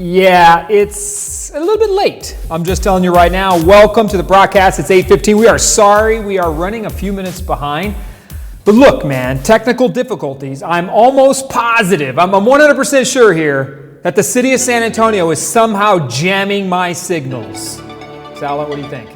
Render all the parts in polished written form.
Yeah, it's a little bit late. I'm just telling you right now. Welcome to the broadcast. It's 8:15. We are sorry. We are running a few minutes behind. But look, man, technical difficulties. I'm almost positive, I'm 100% sure here that the city of San Antonio is somehow jamming my signals. Sal, what do you think?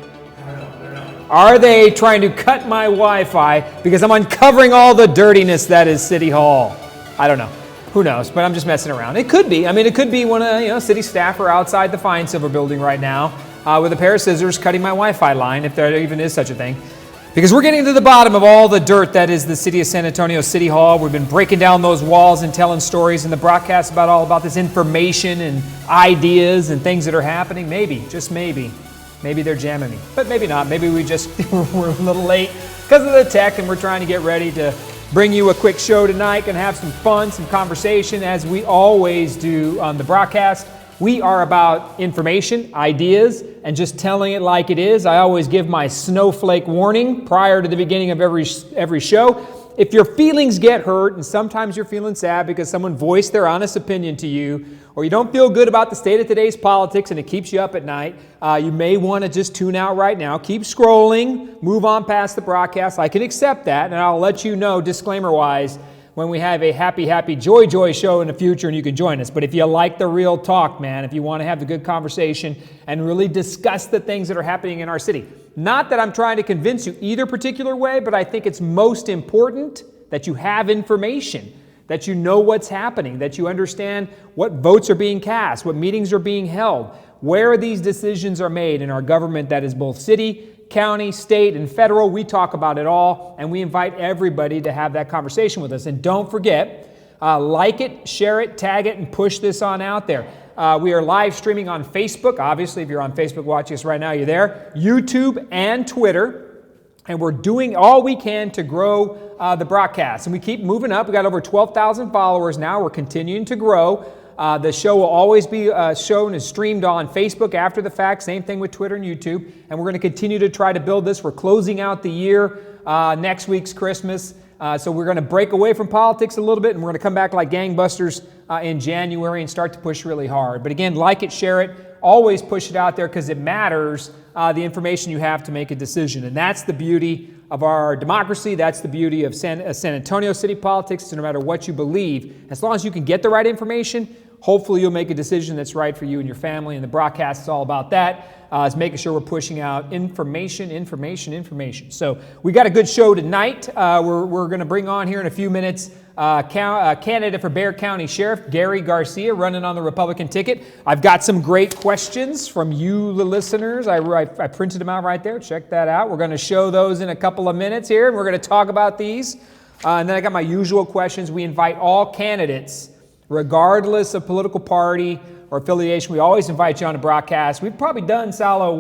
Are they trying to cut my Wi-Fi because I'm uncovering all the dirtiness that is City Hall? I don't know. Who knows? But I'm just messing around. It could be. I mean, it could be one of city staff are outside the Fine Silver building right now with a pair of scissors cutting my Wi-Fi line, if there even is such a thing. Because we're getting to the bottom of all the dirt that is the city of San Antonio City Hall. We've been breaking down those walls and telling stories in the broadcast about all about this information and ideas and things that are happening. Maybe, just maybe they're jamming me. But maybe not. Maybe we're a little late because of the tech and we're trying to get ready to bring you a quick show tonight and have some fun, some conversation, as we always do on the broadcast. We are about information, ideas, and just telling it like it is. I always give my snowflake warning prior to the beginning of every show. If your feelings get hurt, and sometimes you're feeling sad because someone voiced their honest opinion to you, or you don't feel good about the state of today's politics and it keeps you up at night, you may want to just tune out right now. Keep scrolling, move on past the broadcast. I can accept that, and I'll let you know, disclaimer-wise, when we have a happy, joy show in the future and you can join us. But if you like the real talk, man, if you want to have the good conversation and really discuss the things that are happening in our city, not that I'm trying to convince you either particular way, but I think it's most important that you have information, that you know what's happening, that you understand what votes are being cast, what meetings are being held, where these decisions are made in our government that is both city, county, state, and federal. We talk about it all, and we invite everybody to have that conversation with us. And don't forget, like it, share it, tag it, and push this on out there. We are live streaming on Facebook. Obviously, if you're on Facebook watching us right now, you're there. YouTube and Twitter. And we're doing all we can to grow the broadcast. And we keep moving up. We got over 12,000 followers now. We're continuing to grow. The show will always be shown and streamed on Facebook after the fact. Same thing with Twitter and YouTube. And we're going to continue to try to build this. We're closing out the year. Next week's Christmas. So we're going to break away from politics a little bit, and we're going to come back like gangbusters in January and start to push really hard. But again, like it, share it. Always push it out there because it matters, the information you have to make a decision. And that's the beauty of our democracy. That's the beauty of San Antonio city politics. So no matter what you believe, as long as you can get the right information, hopefully you'll make a decision that's right for you and your family. And the broadcast is all about that. Is making sure we're pushing out information. So we got a good show tonight. We're going to bring on here in a few minutes candidate for Bexar County Sheriff, Garcia, running on the Republican ticket. I've got some great questions from you, the listeners. I printed them out right there. Check that out. We're going to show those in a couple of minutes here, and we're going to talk about these. And then I got my usual questions. We invite all candidates, regardless of political party or affiliation. We always invite you on the broadcast. We've probably done, Salo,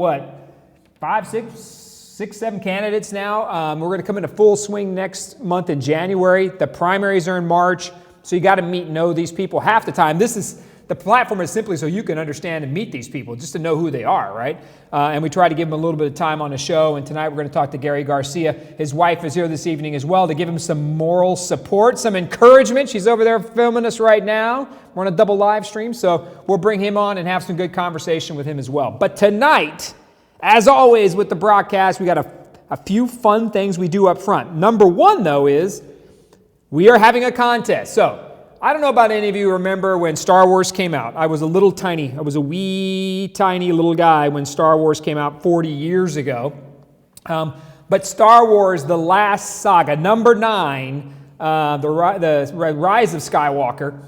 5, 6, 7 candidates now. We're going to come into full swing next month in January. The primaries are in March, so you got to meet and know these people half the time. The platform is simply so you can understand and meet these people, just to know who they are, right? And we try to give them a little bit of time on the show. And tonight we're going to talk to Garcia. His wife is here this evening as well to give him some moral support, some encouragement. She's over there filming us right now. We're on a double live stream, so we'll bring him on and have some good conversation with him as well. But tonight, as always with the broadcast, we got a few fun things we do up front. Number one, though, is we are having a contest. So I don't know about any of you remember when Star Wars came out. I was a wee tiny little guy when Star Wars came out 40 years ago. But Star Wars, The Last Saga, number 9, the Rise of Skywalker,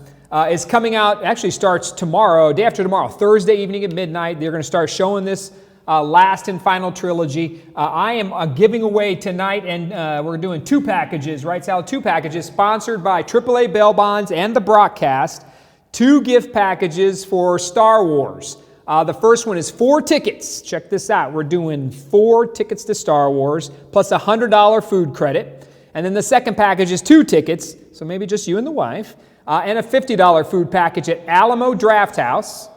is coming out. Actually starts tomorrow, day after tomorrow, Thursday evening at midnight. They're going to start showing this last and final trilogy. I am giving away tonight, and we're doing 2 packages, right, Sal? 2 packages sponsored by AAA Bail Bonds and the broadcast. 2 gift packages for Star Wars. The first one is 4 tickets. Check this out. We're doing 4 tickets to Star Wars plus a $100 food credit. And then the second package is 2 tickets, so maybe just you and the wife, and a $50 food package at Alamo Draft House.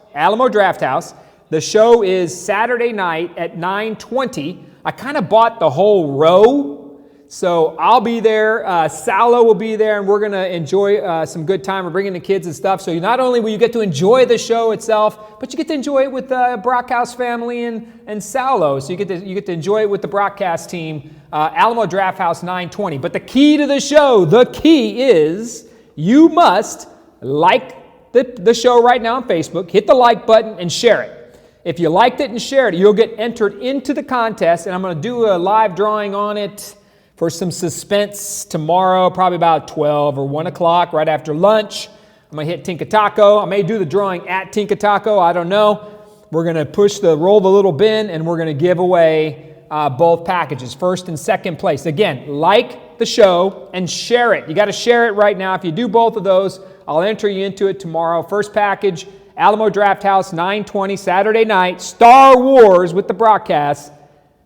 The show is Saturday night at 9:20. I kind of bought the whole row So I'll be there. Salo will be there, and we're going to enjoy some good time. We're bringing the kids and stuff. So not only will you get to enjoy the show itself, but you get to enjoy it with the Brockhouse family and Salo. So you get to enjoy it with the broadcast team, Alamo Draft House 920. But the key to the show, the key is you must like the show right now on Facebook, hit the like button, and share it. If you liked it and shared it, you'll get entered into the contest, and I'm going to do a live drawing on it for some suspense tomorrow, probably about 12 or 1 o'clock, right after lunch. I'm going to hit Tinka Taco. I may do the drawing at Tinka Taco. I don't know. We're going to roll the little bin, and we're going to give away both packages, first and second place. Again, like the show and share it. You got to share it right now. If you do both of those, I'll enter you into it tomorrow. First package, Alamo Draft House, 9:20 Saturday night. Star Wars with the broadcast,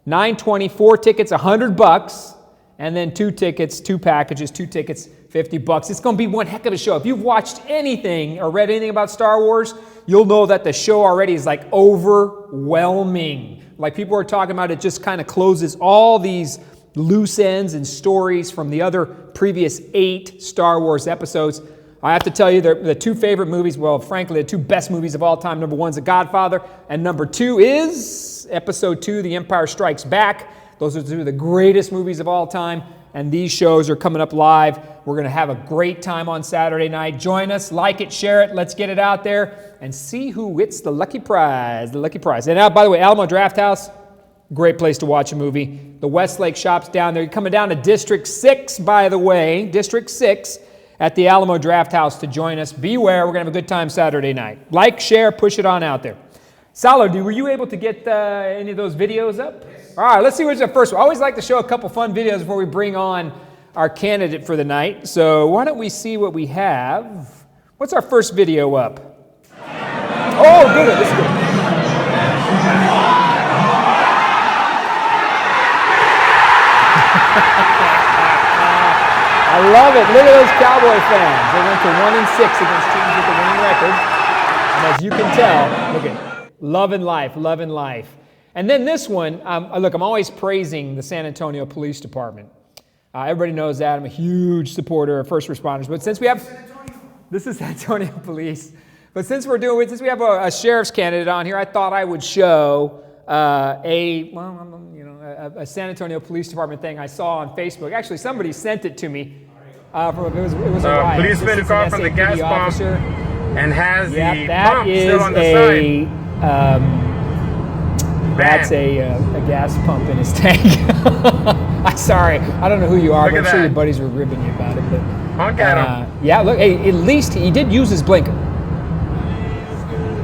9:20. 4 tickets, $100, and then 2 tickets, 2 packages, 2 tickets, $50. It's going to be one heck of a show. If you've watched anything or read anything about Star Wars, you'll know that the show already is like overwhelming. Like people are talking about, it just kind of closes all these loose ends and stories from the other previous 8 Star Wars episodes. I have to tell you, the 2 favorite movies, well, frankly, the 2 best movies of all time. Number 1 is The Godfather, and number 2 is Episode 2, The Empire Strikes Back. Those are 2 of the greatest movies of all time, and these shows are coming up live. We're going to have a great time on Saturday night. Join us, like it, share it. Let's get it out there and see who gets the lucky prize. The lucky prize. And now, by the way, Alamo Draft House, great place to watch a movie. The Westlake Shop's down there. You're coming down to District 6, by the way, District 6. At the Alamo Draft House to join us. Beware, we're going to have a good time Saturday night. Like, share, push it on out there. Salo, were you able to get any of those videos up? Yes. All right, let's see what's the first one. I always like to show a couple fun videos before we bring on our candidate for the night. So why don't we see what we have? What's our first video up? Oh, good. This is good. I love it. Look at those Cowboy fans. They went to 1-6 against teams with a winning record. And as you can tell, look at love and life, love and life. And then this one, look, I'm always praising the San Antonio Police Department. Everybody knows that. I'm a huge supporter of first responders. But since we have, this is San Antonio Police. But since we have a sheriff's candidate on here, I thought I would show a San Antonio Police Department thing I saw on Facebook. Actually, somebody sent it to me. It was a riot. Policeman called from the gas pump and has the pump still on the side. That's a gas pump in his tank. I'm sorry. I don't know who you are, but I'm sure your buddies were ribbing you about it. But, honk at him. Yeah, look, hey, at least he did use his blinker.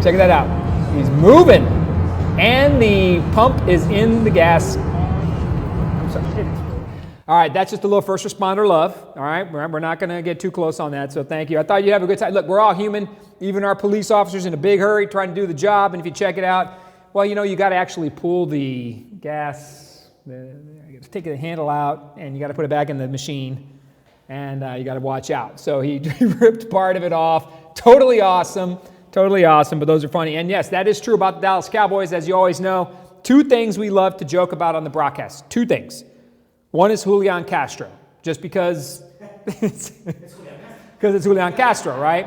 Check that out. He's moving. And the pump is in the gas. I'm sorry. All right, that's just a little first responder love. All right, we're not going to get too close on that, so thank you. I thought you'd have a good time. Look, we're all human, even our police officers in a big hurry trying to do the job. And if you check it out, well, you got to actually pull the gas, take the handle out, and you got to put it back in the machine. And you got to watch out. So he ripped part of it off. Totally awesome. Totally awesome, but those are funny. And yes, that is true about the Dallas Cowboys, as you always know. 2 things we love to joke about on the broadcast. 2 things. One is Julian Castro, just because it's Julian Castro, right?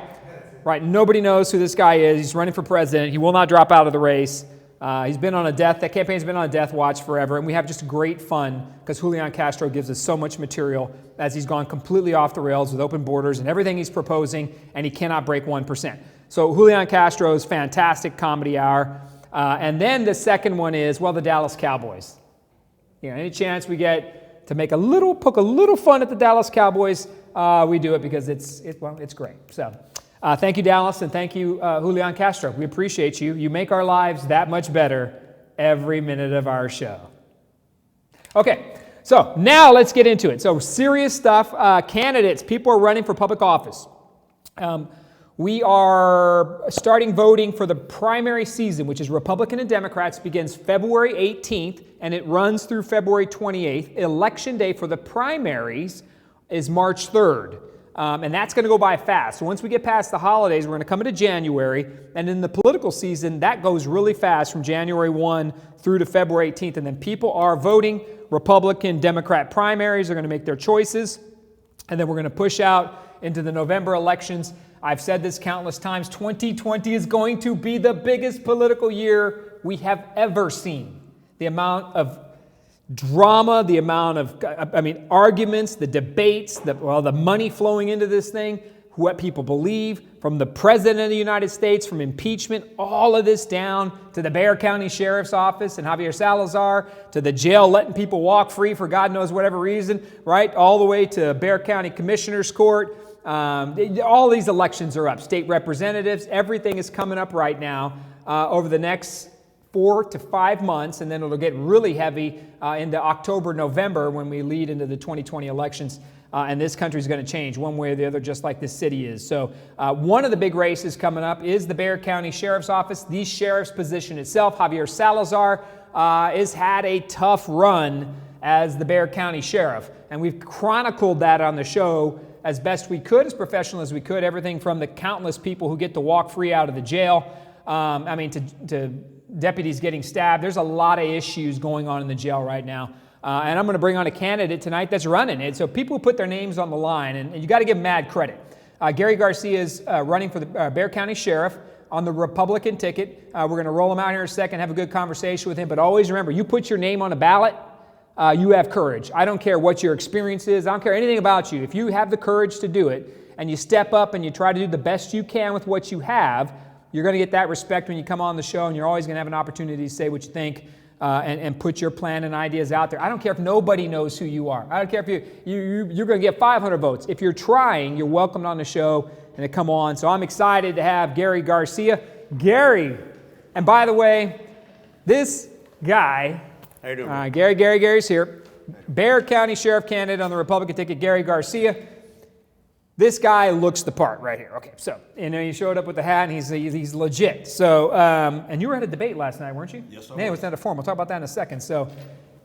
Right, nobody knows who this guy is. He's running for president. He will not drop out of the race. That campaign's been on a death watch forever, and we have just great fun because Julian Castro gives us so much material as he's gone completely off the rails with open borders and everything he's proposing, and he cannot break 1%. So Julian Castro's fantastic comedy hour. And then the second one is, well, the Dallas Cowboys. Any chance we get to poke a little fun at the Dallas Cowboys, we do it because it's great. So thank you, Dallas, and thank you, Julian Castro. We appreciate you. You make our lives that much better every minute of our show. Okay, so now let's get into it. So serious stuff. Candidates, people are running for public office. We are starting voting for the primary season, which is Republican and Democrats, begins February 18th, and it runs through February 28th. Election day for the primaries is March 3rd, and that's going to go by fast. So once we get past the holidays, we're going to come into January, and in the political season, that goes really fast from January 1 through to February 18th, and then people are voting Republican, Democrat primaries are going to make their choices. And then we're going to push out into the November elections. I've said this countless times. 2020 is going to be the biggest political year we have ever seen. The amount of drama, the amount of, arguments, the debates, the money flowing into this thing, what people believe, from the President of the United States, from impeachment, all of this down to the Bexar County Sheriff's Office and Javier Salazar, to the jail letting people walk free for God knows whatever reason, right? All the way to Bexar County Commissioner's Court. All these elections are up. State representatives, everything is coming up right now over the next 4 to 5 months, and then it'll get really heavy into October, November when we lead into the 2020 elections. And this country is going to change one way or the other, just like this city is. So one of the big races coming up is the Bexar County Sheriff's Office. The sheriff's position itself, Javier Salazar, has had a tough run as the Bexar County Sheriff. And we've chronicled that on the show as best we could, as professional as we could, everything from the countless people who get to walk free out of the jail, to deputies getting stabbed. There's a lot of issues going on in the jail right now. And I'm going to bring on a candidate tonight that's running it. So people who put their names on the line, and you got to give them mad credit. Gary Garcia is running for the Bexar County Sheriff on the Republican ticket. We're going to roll him out here in a second, have a good conversation with him. But always remember, you put your name on a ballot, you have courage. I don't care what your experience is. I don't care anything about you. If you have the courage to do it, and you step up and you try to do the best you can with what you have, you're going to get that respect when you come on the show, and you're always going to have an opportunity to say what you think. And put your plan and ideas out there. I don't care if nobody knows who you are. I don't care if you're going to get 500 votes. If you're trying, you're welcomed on the show and to come on. So I'm excited to have Gary Garcia. Gary, and by the way, this guy, how you doing? Gary's here. Bexar County Sheriff candidate on the Republican ticket, Gary Garcia. This guy looks the part right here. Okay, so, he showed up with the hat, and he's legit. So, and you were at a debate last night, weren't you? Yes, I was. Man, it was not a forum. We'll talk about that in a second. So,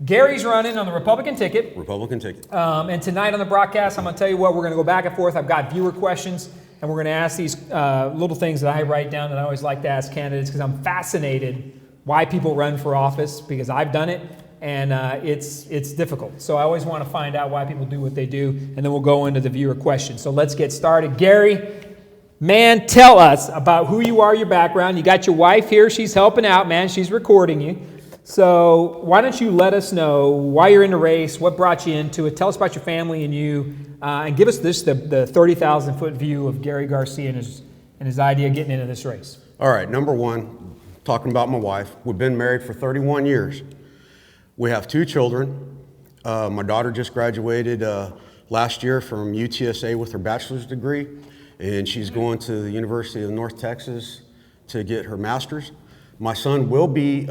Gary's running on the Republican ticket. Republican ticket. And tonight on the broadcast, I'm going to tell you what, we're going to go back and forth. I've got viewer questions, and we're going to ask these little things that I write down that I always like to ask candidates because I'm fascinated why people run for office, because I've done it. And it's difficult. So I always want to find out why people do what they do, and then we'll go into the viewer questions. So let's get started. Gary, man, tell us about who you are, your background. You got your wife here. She's helping out, man. She's recording you. So why don't you let us know why you're in the race, what brought you into it. Tell us about your family and you, and give us the 30,000-foot view of Gary Garcia and his idea of getting into this race. All right, number one, talking about my wife. We've been married for 31 years. We have 2 children. My daughter just graduated last year from UTSA with her bachelor's degree, and she's going to the University of North Texas to get her master's. My son will be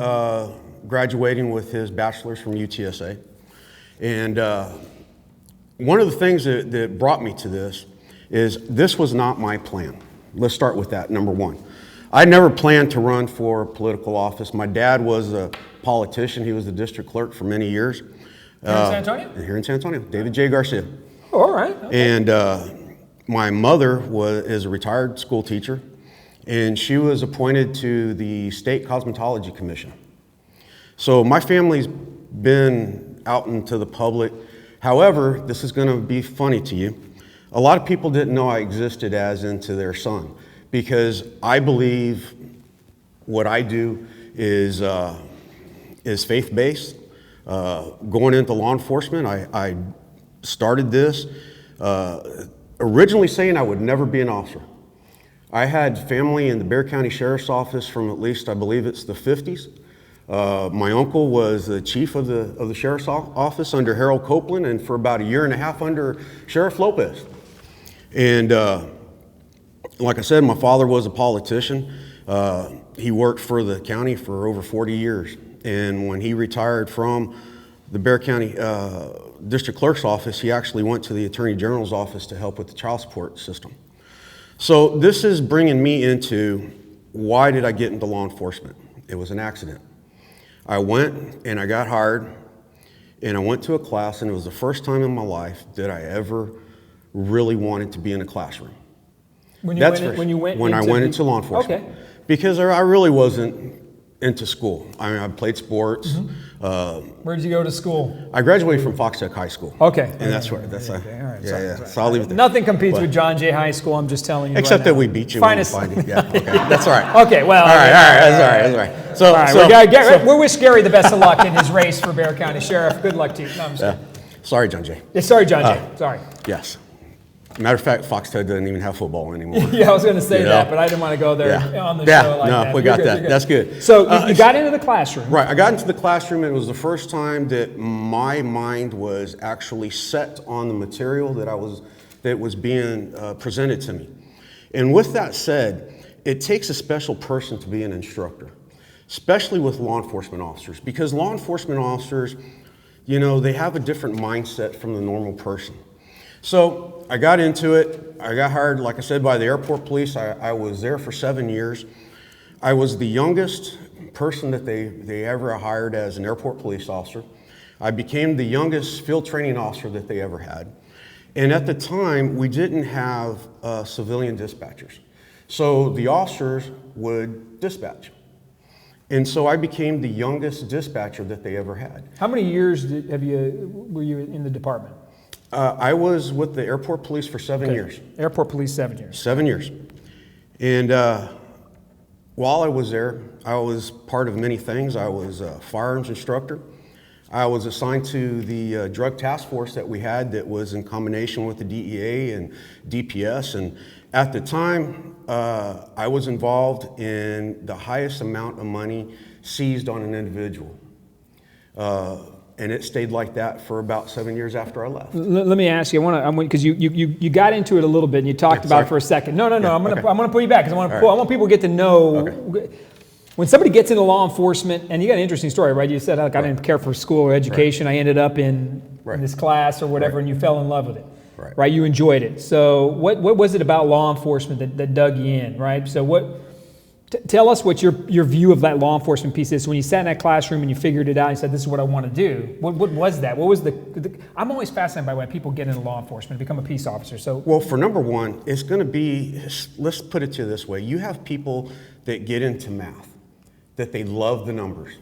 graduating with his bachelor's from UTSA. And one of the things that brought me to this was not my plan. Let's start with that, number one. I never planned to run for political office. My dad was a politician. He was the district clerk for many years. Here in San Antonio? Here in San Antonio, David J. Garcia. Oh, all right. Okay. And my mother is a retired school teacher, and she was appointed to the State Cosmetology Commission. So my family's been out into the public. However, this is going to be funny to you. A lot of people didn't know I existed as into their son, because I believe what I do is faith-based. Going into law enforcement, I started this originally saying I would never be an officer. I had family in the Bexar County Sheriff's Office from at least, I believe it's the 50s. My uncle was the chief of the Sheriff's Office under Harold Copeland, and for about a year and a half under Sheriff Lopez. And like I said, my father was a politician. He worked for the county for over 40 years. And when he retired from the Bexar County District Clerk's office, he actually went to the Attorney General's office to help with the child support system. So this is bringing me into, why did I get into law enforcement? It was an accident. I went and I got hired, and I went to a class, and it was the first time in my life that I ever really wanted to be in a classroom. When I went into law enforcement. Okay. Because I really wasn't into school. I mean, I played sports. Where did you go to school? I graduated from Fox Tech High School. Okay. And that's where, that's, all right. yeah. So I'll leave it there. Nothing competes with John Jay High School, I'm just telling you. Except right that now. we beat you. Finest. When we find you. Yeah, okay. That's all right. Okay, well. All right, that's all right. So, all right, we wish Gary the best of luck in his race for Bexar County Sheriff. Good luck to you. No, I'm just kidding. Sorry, John Jay. Yeah, sorry, John Jay. Sorry. Yes. Matter of fact, Fox Tech doesn't even have football anymore. Yeah, I was going to say that, but I didn't want to go there on the show like that. No, we got that. That's good. So you got into the classroom. Right, I got into the classroom, and it was the first time that my mind was actually set on the material that was being presented to me. And with that said, it takes a special person to be an instructor, especially with law enforcement officers, because law enforcement officers, you know, they have a different mindset from the normal person. So I got into it. I got hired, like I said, by the airport police. I was there for 7 years. I was the youngest person that they ever hired as an airport police officer. I became the youngest field training officer that they ever had. And at the time, we didn't have civilian dispatchers. So the officers would dispatch. And so I became the youngest dispatcher that they ever had. How many years were you in the department? I was with the airport police for 7 years. Airport police, 7 years. 7 years. And while I was there, I was part of many things. I was a firearms instructor. I was assigned to the drug task force that we had that was in combination with the DEA and DPS. And at the time, I was involved in the highest amount of money seized on an individual. And it stayed like that for about 7 years after I left. Let me ask you, because you got into it a little bit and you talked about it for a second. No, I'm gonna pull you back because I want people to get to know. When somebody gets into law enforcement, and you got an interesting story, right? You said, like, I didn't care for school or education. I ended up in this class or whatever, and you fell in love with it, right? You enjoyed it. So what was it about law enforcement that dug you in, right? So tell us what your view of that law enforcement piece is. So when you sat in that classroom and you figured it out and said, this is what I want to do, what was that? What was I'm always fascinated by when people get into law enforcement, become a peace officer. So, well, for number one, it's going to be, let's put it to you this way. You have people that get into math, that they love the numbers,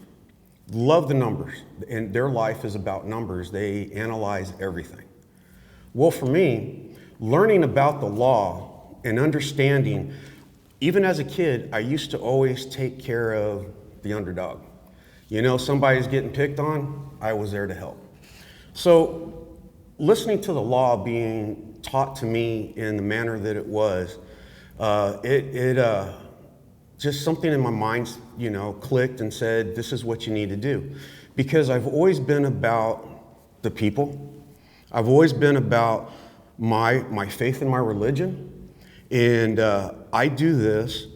and their life is about numbers. They analyze everything. Well, for me, learning about the law and understanding, even as a kid, I used to always take care of the underdog. You know, somebody's getting picked on, I was there to help. So listening to the law being taught to me in the manner that it was, just something in my mind, you know, clicked and said, this is what you need to do. Because I've always been about the people. I've always been about my faith in my religion. And I do this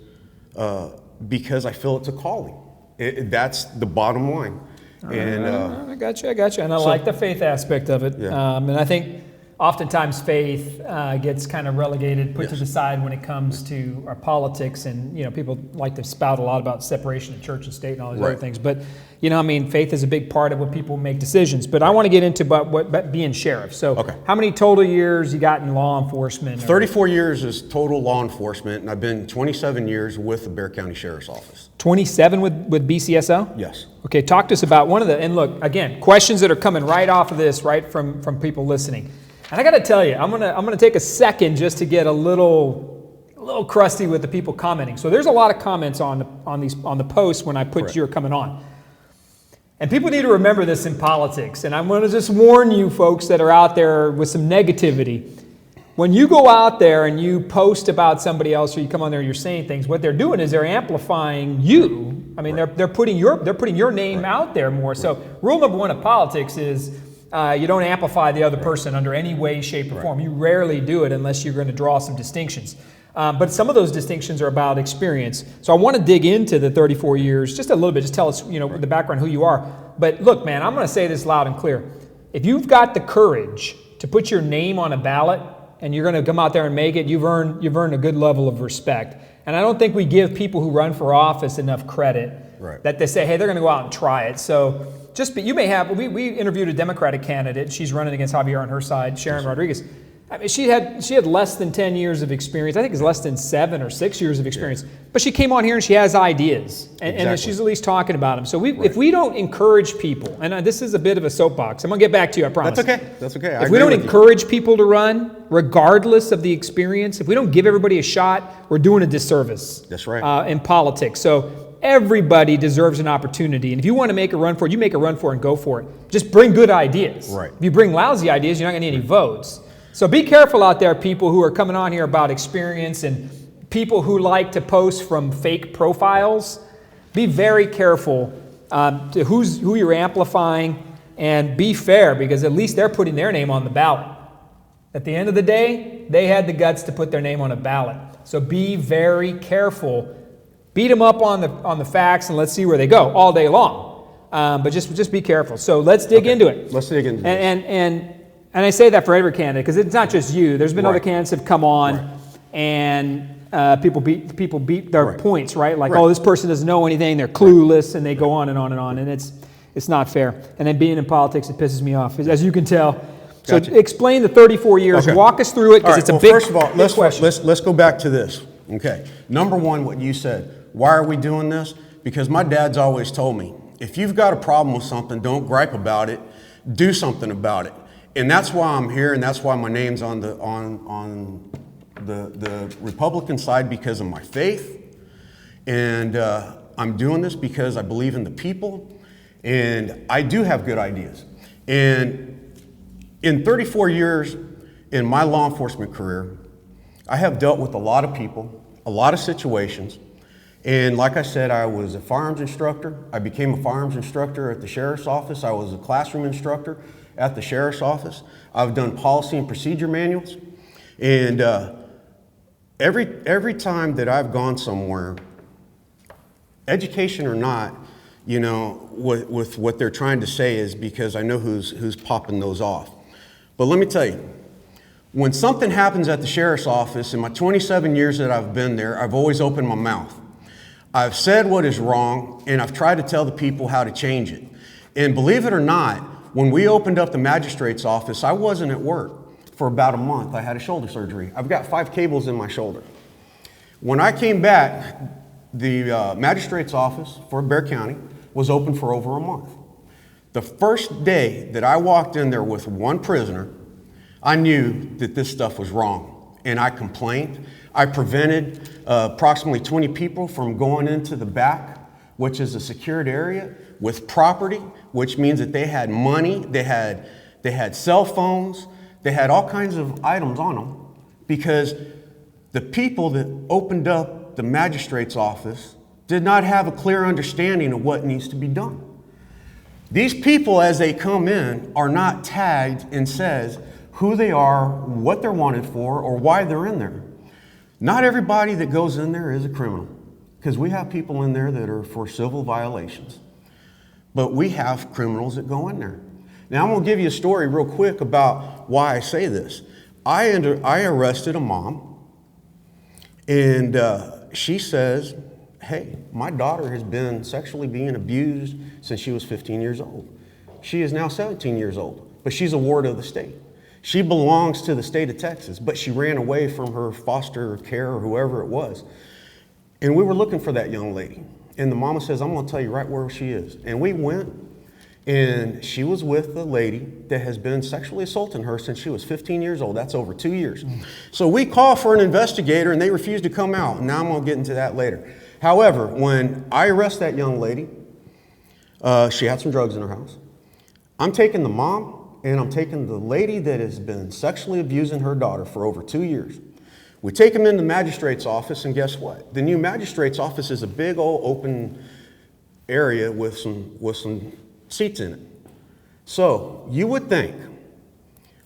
because I feel it's a calling. That's the bottom line. And I got you. And I like the faith aspect of it. Yeah. And I think oftentimes faith gets kind of relegated, put to the side when it comes to our politics, and you know, people like to spout a lot about separation of church and state and all these other things. But you know, I mean, faith is a big part of what people make decisions. But I want to get into about being sheriff. So, how many total years you got in law enforcement? 34 years is total law enforcement, and I've been 27 years with the Bexar County Sheriff's Office. 27 with BCSO? Yes. Okay, talk to us about one of the, and look, again, questions that are coming right off of this, right from people listening. And I got to tell you, I'm gonna take a second just to get a little crusty with the people commenting. So there's a lot of comments on the post when I put you're coming on, and people need to remember this in politics. And I'm going to just warn you folks that are out there with some negativity. When you go out there and you post about somebody else, or you come on there and you're saying things, what they're doing is they're amplifying you. I mean, they're putting your name out there more. So rule number one of politics is, you don't amplify the other person under any way, shape, or form. You rarely do it unless you're going to draw some distinctions. But some of those distinctions are about experience. So I want to dig into the 34 years just a little bit. Just tell us, you know, the background, who you are. But look, man, I'm going to say this loud and clear. If you've got the courage to put your name on a ballot and you're going to come out there and make it, you've earned a good level of respect. And I don't think we give people who run for office enough credit that they say, hey, they're going to go out and try it. So you may have, we interviewed a Democratic candidate. She's running against Javier on her side, Sharon Rodriguez. I mean, she had less than 10 years of experience. I think it's less than 7 or 6 years of experience. But she came on here and she has ideas, and she's at least talking about them. So if we don't encourage people, and this is a bit of a soapbox, I'm going to get back to you, I promise. That's okay. If we don't encourage people to run, regardless of the experience, if we don't give everybody a shot, we're doing a disservice. That's right. In politics. So everybody deserves an opportunity. And if you want to make a run for it, you make a run for it and go for it. Just bring good ideas. Right. If you bring lousy ideas, you're not going to get any votes. So be careful out there, people who are coming on here about experience and people who like to post from fake profiles. Be very careful to who you're amplifying, and be fair, because at least they're putting their name on the ballot. At the end of the day, they had the guts to put their name on a ballot. So be very careful. Beat them up on the facts, and let's see where they go all day long. But just be careful. So let's dig into it. Let's dig into it. And I say that for every candidate, because it's not just you. There's been other candidates that have come on, and people beat their points, right? Like, oh, this person doesn't know anything. They're clueless, and they go on and on and on, and it's not fair. And then being in politics, it pisses me off, as you can tell. So explain the 34 years. Okay. Walk us through it, because it's a big question. First of all, let's go back to this. Okay. Number one, what you said. Why are we doing this? Because my dad's always told me, if you've got a problem with something, don't gripe about it. Do something about it. And that's why I'm here, and that's why my name's on the Republican side, because of my faith. And I'm doing this because I believe in the people, and I do have good ideas. And in 34 years in my law enforcement career, I have dealt with a lot of people, a lot of situations. And like I said, I was a firearms instructor. I became a firearms instructor at the sheriff's office. I was a classroom instructor at the sheriff's office. I've done policy and procedure manuals. And every time that I've gone somewhere, education or not, you know, with what they're trying to say is because I know who's popping those off. But let me tell you, when something happens at the sheriff's office, in my 27 years that I've been there, I've always opened my mouth. I've said what is wrong, and I've tried to tell the people how to change it. And believe it or not, when we opened up the magistrate's office, I wasn't at work for about a month. I had a shoulder surgery. I've got 5 cables in my shoulder. When I came back, the magistrate's office for Bexar County was open for over a month. The first day that I walked in there with one prisoner, I knew that this stuff was wrong, and I complained. I prevented approximately 20 people from going into the back, which is a secured area, with property, which means that they had money, they had cell phones, they had all kinds of items on them, because the people that opened up the magistrate's office did not have a clear understanding of what needs to be done. These people, as they come in, are not tagged and says who they are, what they're wanted for, or why they're in there. Not everybody that goes in there is a criminal, because we have people in there that are for civil violations. But we have criminals that go in there. Now, I'm going to give you a story real quick about why I say this. I arrested a mom, and she says, hey, my daughter has been sexually being abused since she was 15 years old. She is now 17 years old, but she's a ward of the state. She belongs to the state of Texas, but she ran away from her foster care or whoever it was. And we were looking for that young lady. And the mama says, I'm going to tell you right where she is. And we went, and she was with a lady that has been sexually assaulting her since she was 15 years old. That's over 2 years. So we call for an investigator, and they refuse to come out. And now I'm going to get into that later. However, when I arrest that young lady, she had some drugs in her house. I'm taking the mom, and I'm taking the lady that has been sexually abusing her daughter for over 2 years. We take them in the magistrate's office, and guess what? The new magistrate's office is a big old open area with some seats in it. So you would think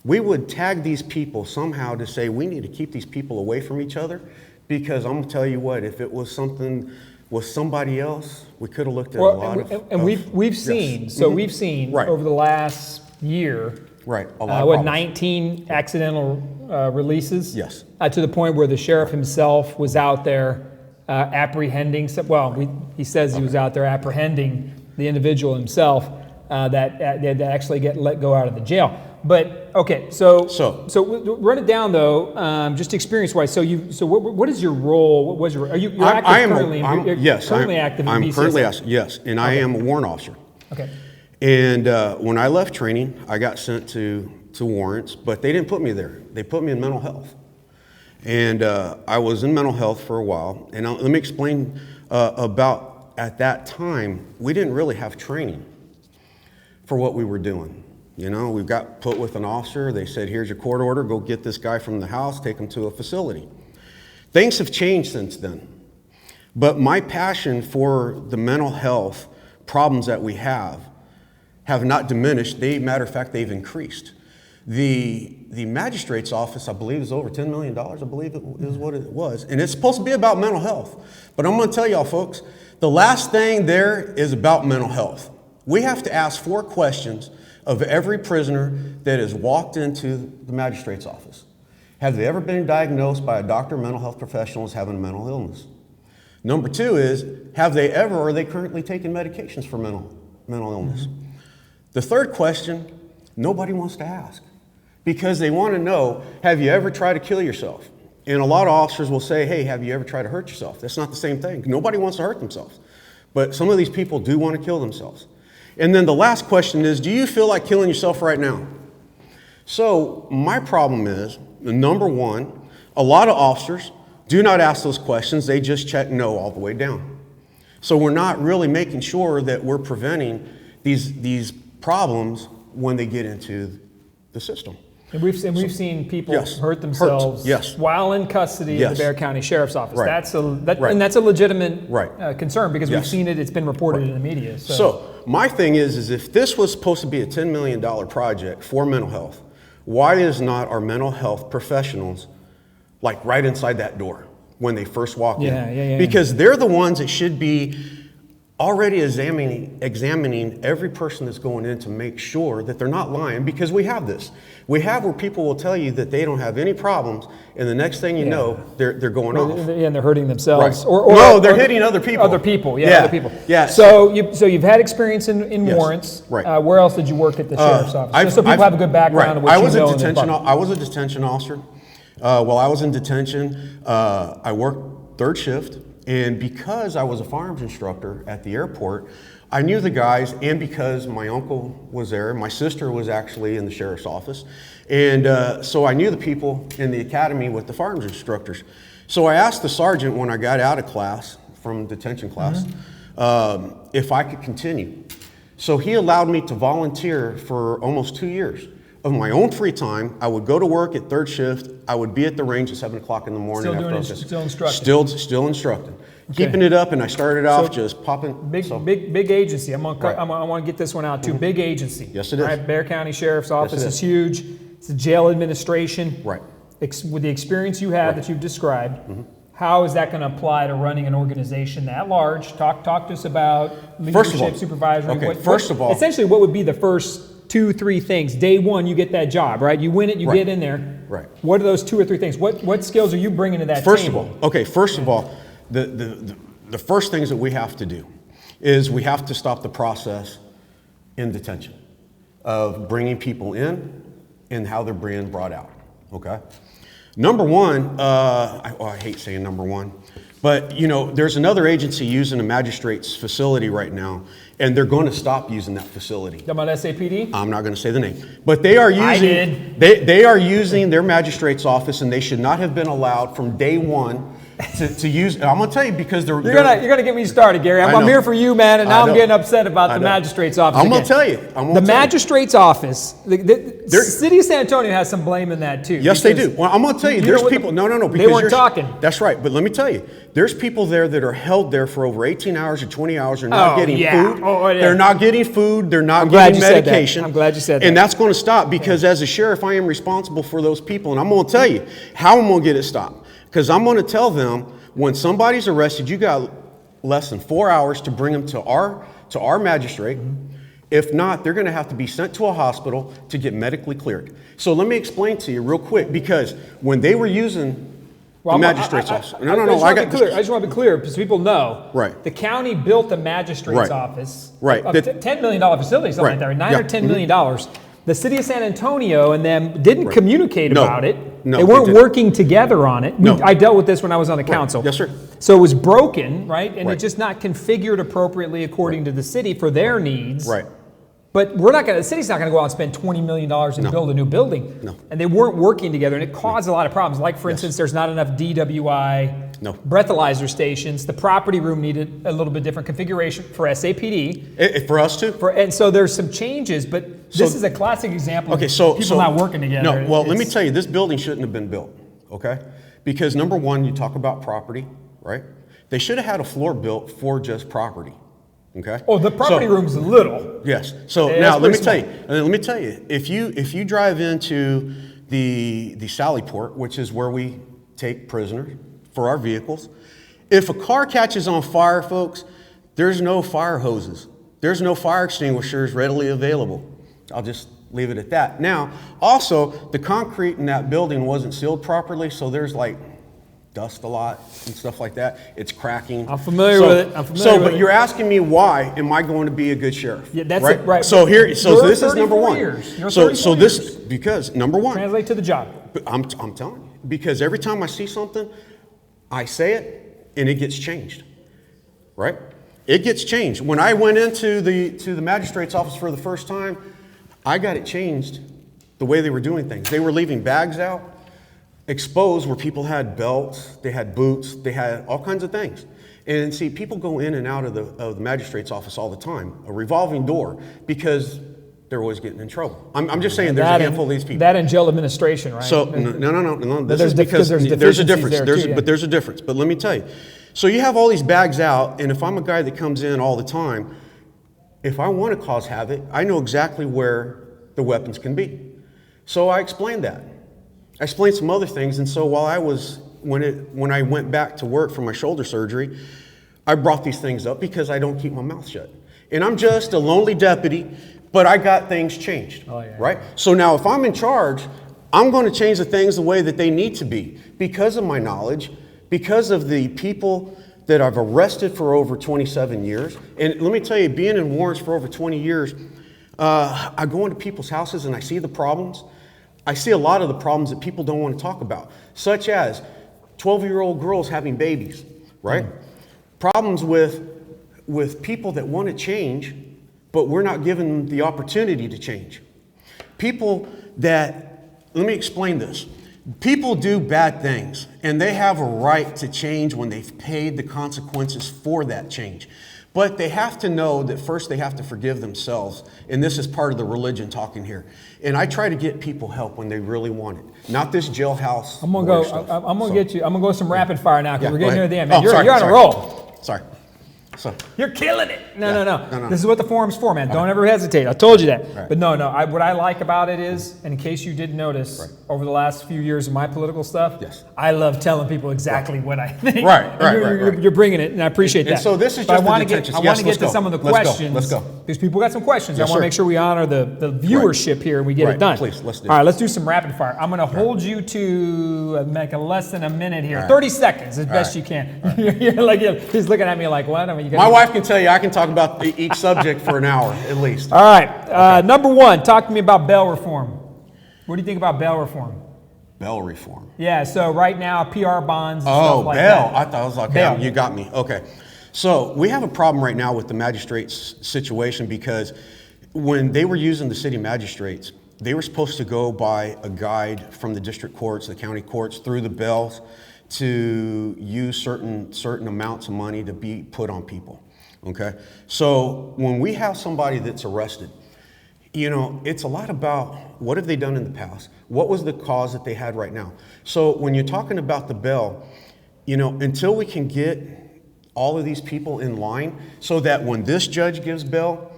we would tag these people somehow to say we need to keep these people away from each other, because I'm gonna tell you what, if it was something with somebody else, we could have looked at a lot of. And we've seen, yes. So we've seen over the last year, right, a lot of 19 accidental releases. Yes. To the point where the sheriff himself was out there apprehending. He says he was out there apprehending the individual himself that actually get let go out of the jail. But okay, so run it down though, just experience-wise. So what is your role? What was your? Are you you're active currently? Yes, currently active. I'm in currently active. Yes, and I am a warrant officer. Okay. And when I left training, I got sent to warrants, but they didn't put me there. They put me in mental health. And I was in mental health for a while. And let me explain about at that time, we didn't really have training for what we were doing. You know, we got put with an officer. They said, here's your court order. Go get this guy from the house, take him to a facility. Things have changed since then. But my passion for the mental health problems that we have not diminished. Matter of fact, they've increased. The magistrate's office, I believe, is over $10 million, I believe it is what it was. And it's supposed to be about mental health. But I'm going to tell y'all, folks, the last thing there is about mental health. We have to ask 4 questions of every prisoner that has walked into the magistrate's office. Have they ever been diagnosed by a doctor or mental health professional as having a mental illness? Number 2 is, have they ever, or are they currently taking medications for mental illness? Mm-hmm. The third question, nobody wants to ask because they want to know, have you ever tried to kill yourself? And a lot of officers will say, hey, have you ever tried to hurt yourself? That's not the same thing. Nobody wants to hurt themselves. But some of these people do want to kill themselves. And then the last question is, do you feel like killing yourself right now? So my problem is, number 1, a lot of officers do not ask those questions. They just check no all the way down. So we're not really making sure that we're preventing these problems when they get into the system. And we've seen people hurt themselves while in custody of the Bexar County Sheriff's Office. Right. And that's a legitimate concern because we've seen it. It's been reported in the media. So my thing is if this was supposed to be a $10 million project for mental health, why is not our mental health professionals like right inside that door when they first walk in? Because they're the ones that should be already examining every person that's going in to make sure that they're not lying, because we have this. We have where people will tell you that they don't have any problems, and the next thing you know, they're going off. And they're hurting themselves. Right. Or they're hitting other people. Other people, other people. Yeah. So you've had experience in warrants. Right. Where else did you work at the Sheriff's Office? Just so people have a good background of what I was a detention officer. While I was in detention, I worked third shift. And because I was a firearms instructor at the airport, I knew the guys, and because my uncle was there, my sister was actually in the sheriff's office, and so I knew the people in the academy with the firearms instructors. So I asked the sergeant when I got out of class, from detention class, if I could continue. So he allowed me to volunteer for almost 2 years. Of my own free time, I would go to work at third shift. I would be at the range at 7 o'clock in the morning. Still instructing. Still instructing. Okay. Keeping it up, and I started off just popping. Big agency. I want to get this one out too. Big agency. Yes, it is. Right? Bexar County Sheriff's Office is huge. It's a jail administration. Right. With the experience you have that you've described, how is that going to apply to running an organization that large? Talk to us about leadership, supervisory. Okay. First of all, essentially, what would be the first 2-3 things? Day one, you get that job, right? You win it, you get in there. Right. What are those 2 or 3 things? What skills are you bringing to that table? First of all, the first things that we have to do is we have to stop the process in detention of bringing people in and how they're being brought out. Okay. Number 1, I hate saying number 1, but there's another agency using a magistrate's facility right now, and they're going to stop using that facility. Talking about SAPD? I'm not going to say the name, but they are using. They are using their magistrate's office, and they should not have been allowed from day one to use. I'm going to tell you because you're gonna get me started, Gary. I'm here for you, man, and now I'm getting upset about the magistrate's office. I'm going to tell you. The magistrate's office. The city of San Antonio has some blame in that too. Yes, they do. Well, I'm going to tell you. There's people. No. Because they weren't talking. That's right. But let me tell you, there's people there that are held there for over 18 hours or 20 hours. They're not getting food. They're not getting food. They're not getting medication. I'm glad you said that. And that's going to stop because as a sheriff, I am responsible for those people, and I'm going to tell you how I'm going to get it stopped. Because I'm going to tell them when somebody's arrested, you got less than 4 hours to bring them to our magistrate. If not, they're going to have to be sent to a hospital to get medically cleared. So let me explain to you real quick, because when they were using the magistrate's office. I just want to be clear because people know. Right. The county built the magistrate's office. Right. A $10 million facility, something like that, $9 or $10 million. The city of San Antonio and them didn't communicate about it. No, they weren't working together on it. I dealt with this when I was on the council. Yes, sir. So it was broken, right? And it's just not configured appropriately according to the city for their needs. Right. But the city's not going to go out and spend $20 million and build a new building. No. And they weren't working together, and it caused a lot of problems. Like, for instance, there's not enough DWI breathalyzer stations. The property room needed a little bit different configuration for SAPD. For us too? And so there's some changes, but this is a classic example of people not working together. No, well, let me tell you, this building shouldn't have been built, okay? Because number one, you talk about property, right? They should have had a floor built for just property. Okay. Oh, the property room's little. Yes. So now let me tell you, if you drive into the Sallyport, which is where we take prisoners for our vehicles, if a car catches on fire, folks, there's no fire hoses. There's no fire extinguishers readily available. I'll just leave it at that. Now, also, the concrete in that building wasn't sealed properly, so there's like dust a lot and stuff like that. It's cracking. I'm familiar with it. But you're asking me why am I going to be a good sheriff? Yeah, that's right? it, right. So this is number one. So this, because number one. Translate to the job. I'm telling you, because every time I see something, I say it and it gets changed, right? It gets changed. When I went into the magistrate's office for the first time, I got it changed the way they were doing things. They were leaving bags out, exposed where people had belts, they had boots, they had all kinds of things. And see, people go in and out of the magistrate's office all the time, a revolving door, because they're always getting in trouble. I'm just saying there's a handful of these people. That and jail administration, right? So, no. This is because there's a difference. But there's a difference. But let me tell you. So you have all these bags out, and if I'm a guy that comes in all the time, if I want to cause havoc, I know exactly where the weapons can be. So I explained that. I explained some other things, and so when I went back to work for my shoulder surgery, I brought these things up because I don't keep my mouth shut. And I'm just a lonely deputy, but I got things changed, right? So now if I'm in charge, I'm going to change the things the way that they need to be because of my knowledge, because of the people that I've arrested for over 27 years. And let me tell you, being in warrants for over 20 years, I go into people's houses and I see the problems. I see a lot of the problems that people don't want to talk about, such as 12-year-old girls having babies, right? Problems with people that want to change, but we're not giving them the opportunity to change. People that, let me explain this. People do bad things, and they have a right to change when they've paid the consequences for that change. But they have to know that first they have to forgive themselves. And this is part of the religion talking here. And I try to get people help when they really want it. Not this jailhouse. I'm gonna get you. I'm gonna go some rapid fire now because we're getting near the end. Man, you're on a roll. Sorry. So you're killing it. No. This is what the forum's for, man. Don't ever hesitate. I told you that. Right. But what I like about it is, and in case you didn't notice, over the last few years of my political stuff, I love telling people exactly what I think. Right. You're bringing it, and I appreciate that. And so this is just I want to get to some of the questions. Let's go. Because people got some questions. I want to make sure we honor the viewership here and we get it done. Please, let's do it. All right, let's do some rapid fire. I'm going to hold you to make less than a minute here. 30 seconds as best you can. He's looking at me like, what? My wife can tell you I can talk about each subject for an hour at least. All right. Number one, talk to me about bail reform. What do you think about bail reform? Bail reform. Yeah, so right now, PR bonds and stuff like bail. that. I thought I was like, okay, you got me. Okay. So we have a problem right now with the magistrates situation because when they were using the city magistrates, they were supposed to go by a guide from the district courts, the county courts, through the bails to use certain amounts of money to be put on people. Okay, so when we have somebody that's arrested, it's a lot about what have they done in the past? What was the cause that they had right now? So when you're talking about the bail, until we can get all of these people in line so that when this judge gives bail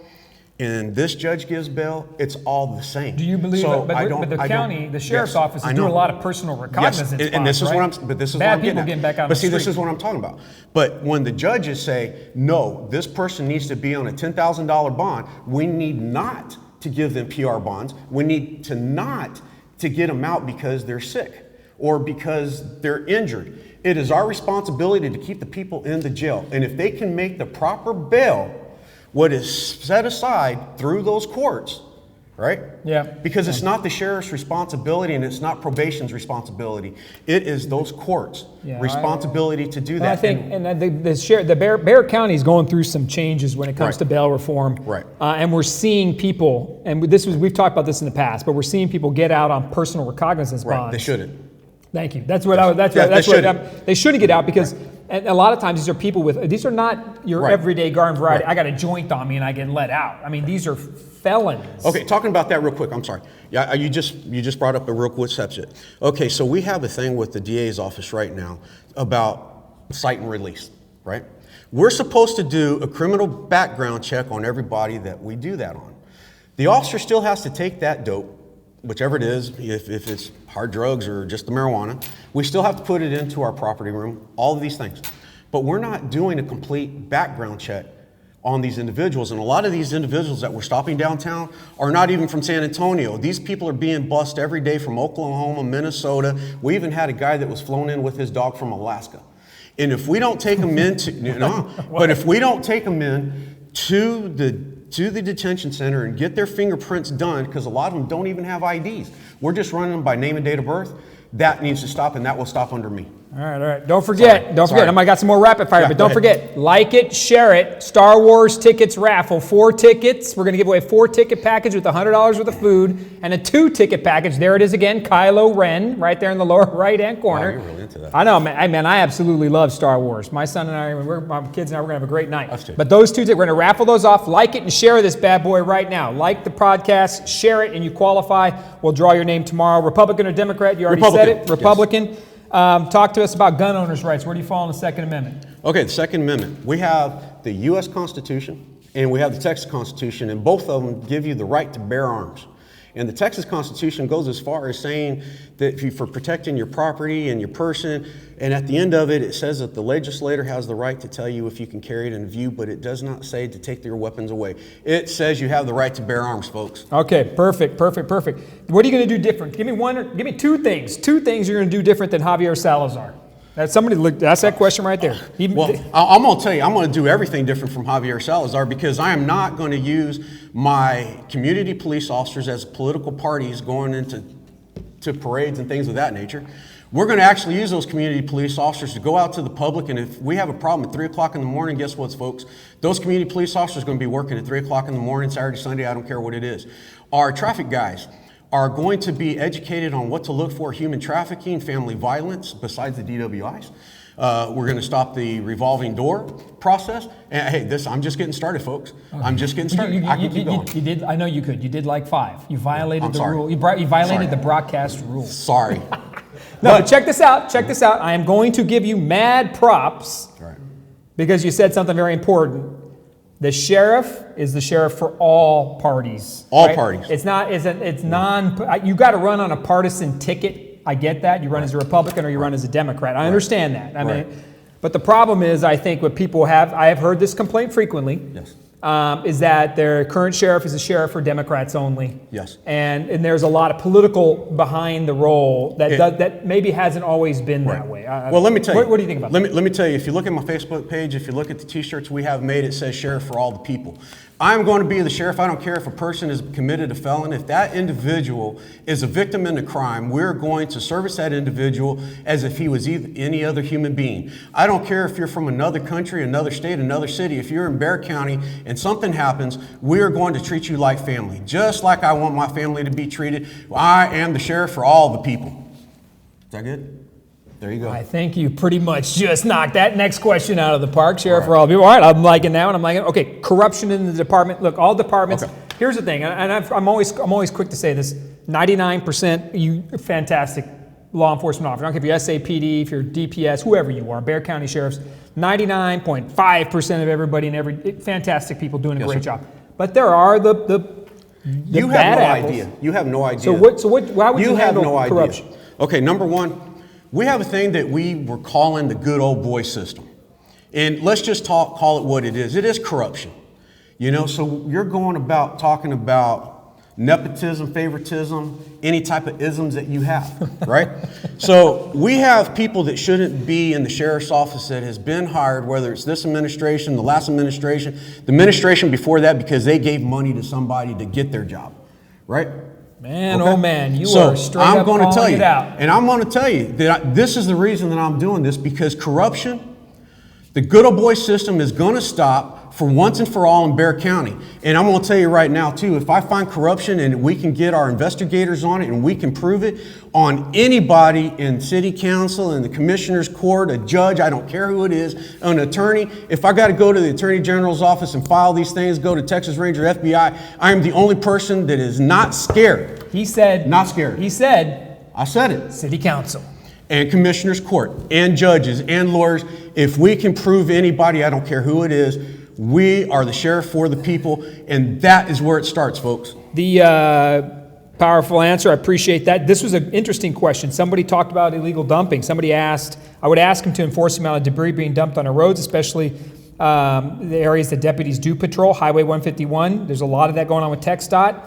and this judge gives bail, it's all the same. Do you believe the sheriff's office is doing a lot of personal recognizance? Yes, and this is what I'm getting back on the street. This is what I'm talking about. But when the judges say, no, this person needs to be on a $10,000 bond, we need not to give them PR bonds. We need to not to get them out because they're sick or because they're injured. It is our responsibility to keep the people in the jail. And if they can make the proper bail, what is set aside through those courts, right? Yeah. Because it's not the sheriff's responsibility and it's not probation's responsibility. It is those courts' responsibility to do that. I think, the Bexar County is going through some changes when it comes to bail reform. Right. And we're seeing people, and we've talked about this in the past, but we're seeing people get out on personal recognizance bonds. Right. They shouldn't. Thank you. They shouldn't get out because a lot of times these are not your everyday garden variety. I got a joint on me and I get let out. I mean, these are felons. Okay, talking about that real quick. I'm sorry. Yeah, you just brought up a real quick subject. Okay, so we have a thing with the DA's office right now about cite and release, right? We're supposed to do a criminal background check on everybody that we do that on. The officer still has to take that dope, whichever it is, if it's hard drugs or just the marijuana, we still have to put it into our property room, all of these things. But we're not doing a complete background check on these individuals. And a lot of these individuals that we're stopping downtown are not even from San Antonio. These people are being bussed every day from Oklahoma, Minnesota. We even had a guy that was flown in with his dog from Alaska. And if we don't take them but if we don't take them in to the detention center and get their fingerprints done, because a lot of them don't even have IDs. We're just running them by name and date of birth. That needs to stop, and that will stop under me. All right. Don't forget. I got some more rapid fire, but don't forget. Like it, share it. Star Wars tickets raffle. 4 tickets. We're going to give away a 4-ticket package with $100 worth of food and a 2-ticket package. There it is again. Kylo Ren, right there in the lower right-hand corner. Wow, you're really into that. I know, man. I absolutely love Star Wars. My son and I, my kids and I, we're going to have a great night. Us too. But those 2 tickets, we're going to raffle those off. Like it and share this bad boy right now. Like the podcast, share it, and you qualify. We'll draw your name tomorrow. Republican or Democrat? You already said it. Republican. Yes. Talk to us about gun owners' rights. Where do you fall in the Second Amendment? Okay, the Second Amendment. We have the U.S. Constitution and we have the Texas Constitution, and both of them give you the right to bear arms. And the Texas Constitution goes as far as saying that for protecting your property and your person, and at the end of it, it says that the legislator has the right to tell you if you can carry it in view, but it does not say to take your weapons away. It says you have the right to bear arms, folks. Okay, perfect. What are you going to do different? Give me 2 things. 2 things you're going to do different than Javier Salazar. That's that question right there. I'm going to tell you, I'm going to do everything different from Javier Salazar, because I am not going to use my community police officers as political parties going into parades and things of that nature. We're going to actually use those community police officers to go out to the public, and if we have a problem at 3 o'clock in the morning, guess what, folks? Those community police officers are going to be working at 3 o'clock in the morning, Saturday, Sunday, I don't care what it is. Our traffic guys are going to be educated on what to look for: human trafficking, family violence, besides the DWIs. We're going to stop the revolving door process. And hey, I'm just getting started, folks. Okay. I'm just getting started. I can keep going. You did. I know you could. You did like 5. You violated the rule. You violated the broadcast rule. Sorry. No, but check this out. I am going to give you mad props because you said something very important. The sheriff is the sheriff for all parties. All parties. It's non. You got to run on a partisan ticket. I get that. You run as a Republican or you run as a Democrat. I understand that. I mean, but the problem is, I think what people have. I have heard this complaint frequently. Yes. Is that their current sheriff is a sheriff for Democrats only. Yes. And there's a lot of political behind the role that maybe hasn't always been that way. Well, let me tell you. What do you think about that? Let me tell you, if you look at my Facebook page, if you look at the t-shirts we have made, it says Sheriff for all the people. I'm going to be the sheriff. I don't care if a person is committed a felon. If that individual is a victim in a crime, we're going to service that individual as if he was any other human being. I don't care if you're from another country, another state, another city. If you're in Bexar County and something happens, we are going to treat you like family, just like I want my family to be treated. I am the sheriff for all the people. Is that good? There you go. I think you pretty much just knocked that next question out of the park, Sheriff, for all people. All right, I'm liking that one. Okay, corruption in the department. Look, all departments. Okay. Here's the thing, and I'm always quick to say this: 99%, you fantastic law enforcement officer. I don't care if you're SAPD, if you're DPS, whoever you are, Bexar County sheriffs. 99.5% of everybody and every fantastic people doing a great job. But there are the you bad have no apples. idea. You have no idea. So why would you handle corruption? Okay, number one. We have a thing that we were calling the good old boy system. And let's just call it what it is. It is corruption. You know, so you're going about talking about nepotism, favoritism, any type of isms that you have, right? So we have people that shouldn't be in the sheriff's office that has been hired, whether it's this administration, the last administration, the administration before that, because they gave money to somebody to get their job, right? Man, Okay? oh man, you So are straight I'm up going to tell calling you, it out. and I'm going to tell you that this is the reason that I'm doing this, because corruption, the good old boy system is going to stop for once and for all in Bexar County. And I'm going to tell you right now too, if I find corruption and we can get our investigators on it and we can prove it on anybody in city council, in the commissioner's court, a judge, I don't care who it is, an attorney, if I got to go to the attorney general's office and file these things, go to Texas Ranger, FBI, I am the only person that is not scared. He said, Not scared. He said, I said it. city council. And commissioner's court and judges and lawyers, if we can prove anybody, I don't care who it is, we are the sheriff for the people, and that is where it starts, folks. The powerful answer, I appreciate that. This was an interesting question. Somebody talked about illegal dumping. Somebody asked, I would ask him to enforce the amount of debris being dumped on our roads, especially the areas that deputies do patrol, Highway 151. There's a lot of that going on with TxDOT.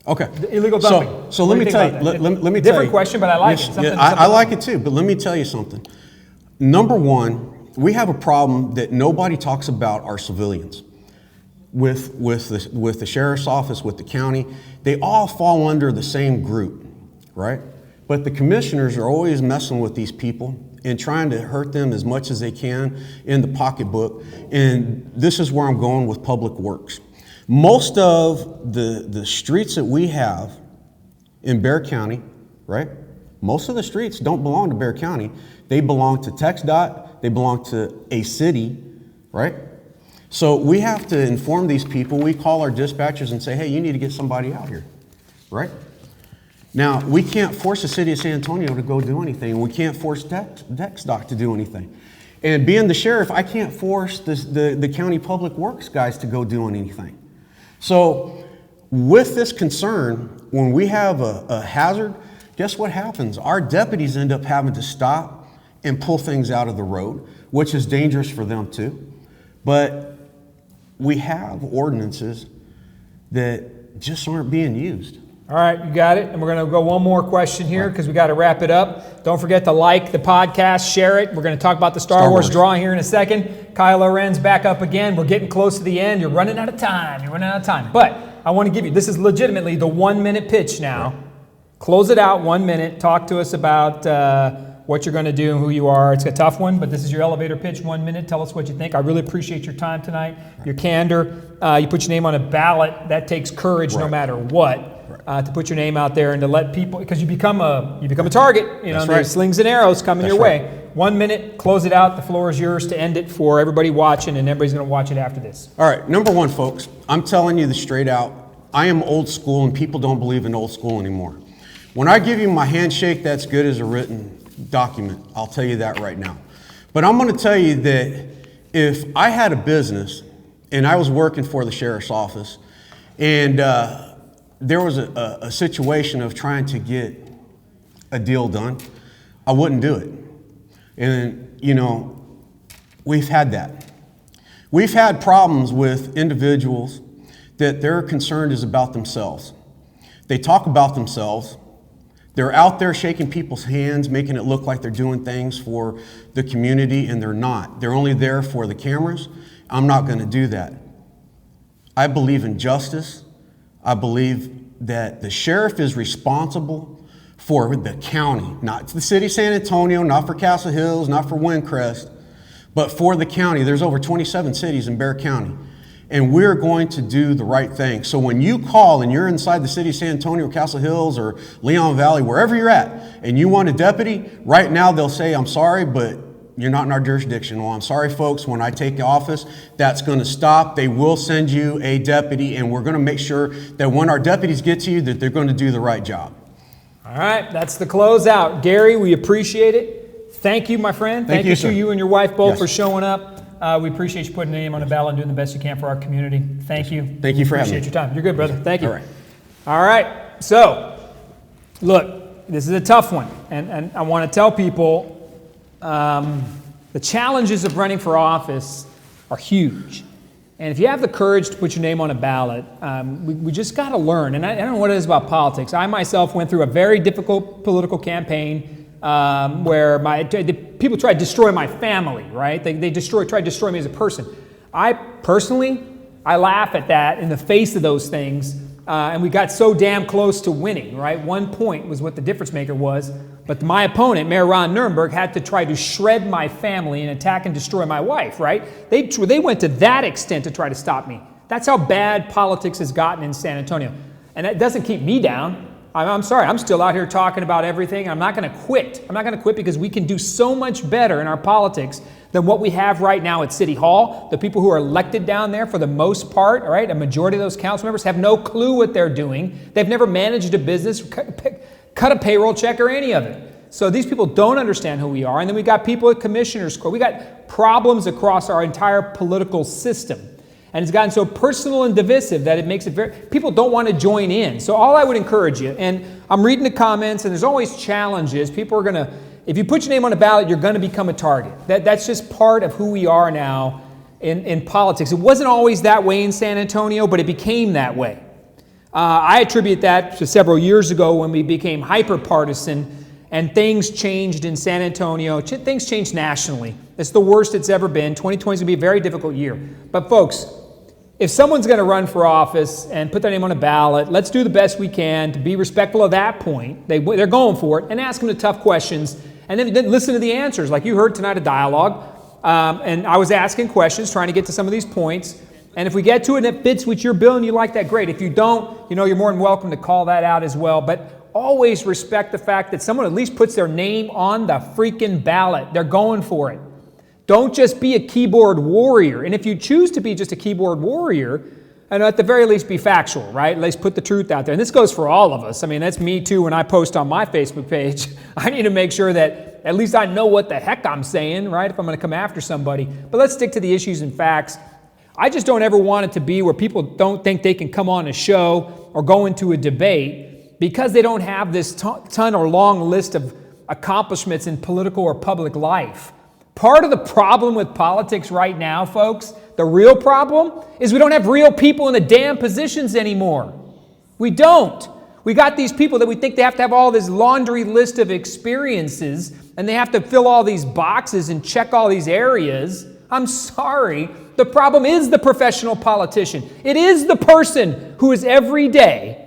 Okay. The illegal dumping. So let me tell you. Let me tell you. Different question, but I like it. I like it too, but let me tell you something. Number one, we have a problem that nobody talks about our civilians. With the sheriff's office, with the county, they all fall under the same group, right? But the commissioners are always messing with these people and trying to hurt them as much as they can in the pocketbook. And this is where I'm going with public works. Most of the streets that we have in Bexar County, right? Most of the streets don't belong to Bexar County. They belong to TxDOT. They belong to a city, right? So we have to inform these people. We call our dispatchers and say, hey, you need to get somebody out here, right? Now, we can't force the city of San Antonio to go do anything. We can't force TxDOT to do anything. And being the sheriff, I can't force the county public works guys to go doing anything. So with this concern, when we have a hazard, guess what happens? Our deputies end up having to stop and pull things out of the road, which is dangerous for them too. But we have ordinances that just aren't being used. All right, you got it. And we're going to go one more question here because we got to wrap it up. Don't forget to like the podcast, share it. We're going to talk about the Star Wars drawing here in a second. Kylo Ren's back up again. We're getting close to the end. You're running out of time. But I want to give you, this is legitimately the 1 minute pitch now. Right. Close it out 1 minute. Talk to us about what you're going to do and who you are. It's a tough one, but this is your elevator pitch, 1 minute. Tell us what you think. I really appreciate your time tonight, your candor. You put your name on a ballot. That takes courage no matter what. To put your name out there and to let people, because you become a target. You know, there's slings and arrows coming your way. 1 minute, close it out. The floor is yours to end it for everybody watching, and everybody's going to watch it after this. All right, number one, folks, I'm telling you this straight out. I am old school, and people don't believe in old school anymore. When I give you my handshake, that's good as a written document. I'll tell you that right now. But I'm going to tell you that if I had a business and I was working for the sheriff's office, and there was a situation of trying to get a deal done, I wouldn't do it. And, you know, we've had that. We've had problems with individuals that their concern is about themselves. They talk about themselves. They're out there shaking people's hands, making it look like they're doing things for the community, and they're not. They're only there for the cameras. I'm not going to do that. I believe in justice. I believe that the sheriff is responsible for the county, not the city of San Antonio, not for Castle Hills, not for Windcrest, but for the county. There's over 27 cities in Bexar County, and we're going to do the right thing. So when you call and you're inside the city of San Antonio, or Castle Hills, or Leon Valley, wherever you're at, and you want a deputy, right now they'll say, I'm sorry, but you're not in our jurisdiction. Well, I'm sorry, folks, when I take office, that's going to stop. They will send you a deputy, and we're going to make sure that when our deputies get to you, that they're going to do the right job. All right, that's the closeout. Gary, we appreciate it. Thank you, my friend. Thank you to you and your wife both for showing up. We appreciate you putting your name on the ballot and doing the best you can for our community. Thank you. Thank you for having me. Appreciate your time. You're good, brother. Thank you. All right. All right. So, look, this is a tough one, and I want to tell people the challenges of running for office are huge. And if you have the courage to put your name on a ballot, we just got to learn. And I don't know what it is about politics. I myself went through a very difficult political campaign where people tried to destroy my family, right? They tried to destroy me as a person. I laugh at that in the face of those things. and we got so damn close to winning, right? 1 point was what the difference maker was. But my opponent, Mayor Ron Nirenberg, had to try to shred my family and attack and destroy my wife, right? They went to that extent to try to stop me. That's how bad politics has gotten in San Antonio. And that doesn't keep me down. I'm sorry, I'm still out here talking about everything. I'm not going to quit. I'm not going to quit because we can do so much better in our politics than what we have right now at City Hall. The people who are elected down there, for the most part, all right, a majority of those council members have no clue what they're doing. They've never managed a business, cut a payroll check or any of it. So these people don't understand who we are. And then we got people at Commissioner's Court. We got problems across our entire political system. And it's gotten so personal and divisive that it makes it very, people don't want to join in. So all I would encourage you, and I'm reading the comments, and there's always challenges. People are going to, if you put your name on a ballot, you're going to become a target. That's just part of who we are now in politics. It wasn't always that way in San Antonio, but it became that way. I attribute that to several years ago when we became hyper-partisan and things changed in San Antonio. Things changed nationally. It's the worst it's ever been. 2020 is going to be a very difficult year. But folks, if someone's going to run for office and put their name on a ballot, let's do the best we can to be respectful of that point. They're going for it, and ask them the tough questions, and then listen to the answers. Like you heard tonight, a dialogue, and I was asking questions, trying to get to some of these points. And if we get to it and it fits with your bill and you like that, great. If you don't, you're more than welcome to call that out as well. But always respect the fact that someone at least puts their name on the freaking ballot. They're going for it. Don't just be a keyboard warrior. And if you choose to be just a keyboard warrior, and at the very least be factual, right? At least put the truth out there. And this goes for all of us. I mean, that's me too when I post on my Facebook page. I need to make sure that at least I know what the heck I'm saying, right? If I'm going to come after somebody. But let's stick to the issues and facts. I just don't ever want it to be where people don't think they can come on a show or go into a debate because they don't have this ton or long list of accomplishments in political or public life. Part of the problem with politics right now, folks, the real problem, is we don't have real people in the damn positions anymore. We don't. We got these people that we think they have to have all this laundry list of experiences and they have to fill all these boxes and check all these areas. I'm sorry. The problem is the professional politician. It is the person who is every day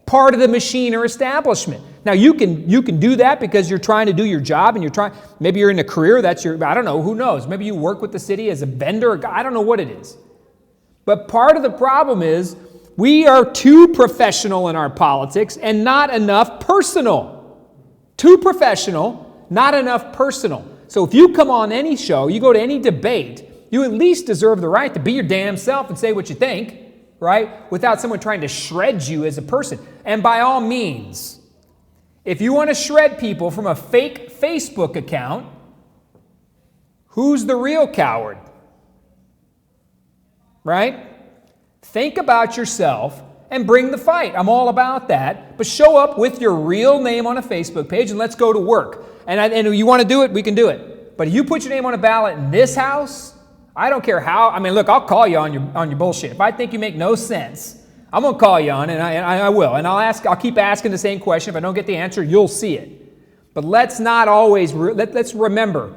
part of the machine or establishment. Now you can do that because you're trying to do your job and maybe you're in a career, I don't know, who knows? Maybe you work with the city as a vendor, I don't know what it is. But part of the problem is we are too professional in our politics and not enough personal. Too professional, not enough personal. So if you come on any show, you go to any debate, you at least deserve the right to be your damn self and say what you think, right? Without someone trying to shred you as a person. And by all means, if you want to shred people from a fake Facebook account, who's the real coward? Right? Think about yourself and bring the fight. I'm all about that. But show up with your real name on a Facebook page and let's go to work. And you want to do it, we can do it. But if you put your name on a ballot in this house, I don't care how. I mean, look, I'll call you on your bullshit. If I think you make no sense, I'm going to call you on it, and I will. And I'll keep asking the same question. If I don't get the answer, you'll see it. But let's not always, let's remember,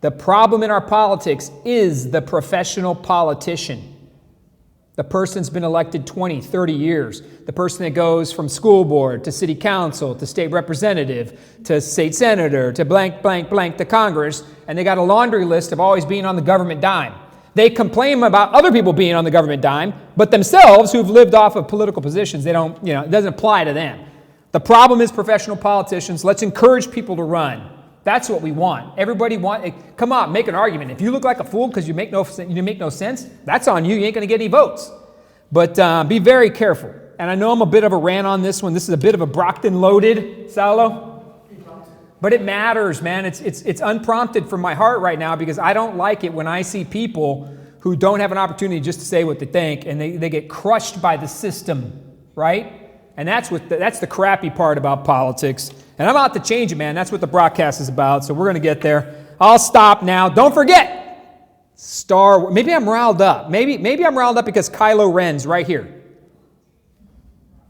the problem in our politics is the professional politician. The person's been elected 20, 30 years. The person that goes from school board to city council to state representative to state senator to blank, blank, blank to Congress, and they got a laundry list of always being on the government dime. They complain about other people being on the government dime, but themselves, who've lived off of political positions, they don't, it doesn't apply to them. The problem is professional politicians. Let's encourage people to run. That's what we want. Everybody come on, make an argument. If you look like a fool because you make no sense, that's on you. You ain't going to get any votes. But be very careful. And I know I'm a bit of a rant on this one. This is a bit of a Brockton loaded, Saulo. But it matters, man. It's unprompted from my heart right now because I don't like it when I see people who don't have an opportunity just to say what they think and they get crushed by the system, right? And that's the crappy part about politics. And I'm out to change it, man. That's what the broadcast is about. So we're going to get there. I'll stop now. Don't forget, maybe I'm riled up. Maybe I'm riled up because Kylo Ren's right here.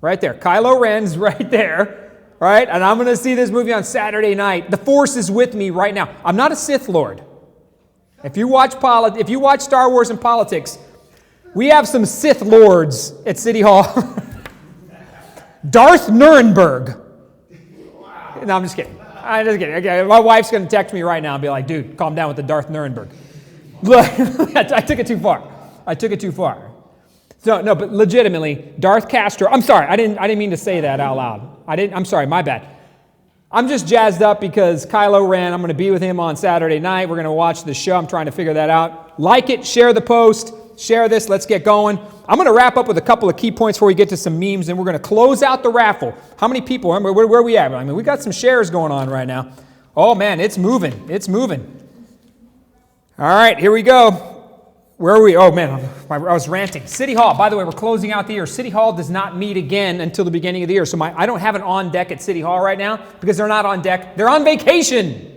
Right there. Kylo Ren's right there. Right? And I'm going to see this movie on Saturday night. The Force is with me right now. I'm not a Sith Lord. If you watch Star Wars and politics, we have some Sith Lords at City Hall. Darth Nuremberg. No, I'm just kidding. I'm just kidding. Okay, my wife's going to text me right now and be like, dude, calm down with the Darth Nuremberg. Look, I took it too far. So, no, but legitimately, Darth Castro, I'm sorry, I didn't mean to say that out loud. I'm sorry, my bad. I'm just jazzed up because Kylo Ren, I'm going to be with him on Saturday night. We're going to watch the show. I'm trying to figure that out. Like it, share the post, share this. Let's get going. I'm going to wrap up with a couple of key points before we get to some memes, and we're going to close out the raffle. How many people? Where are we at? I mean, we got some shares going on right now. Oh, man, it's moving. It's moving. All right, here we go. Where are we? Oh, man, I was ranting. City Hall. By the way, we're closing out the year. City Hall does not meet again until the beginning of the year. So I don't have it on deck at City Hall right now because they're not on deck. They're on vacation.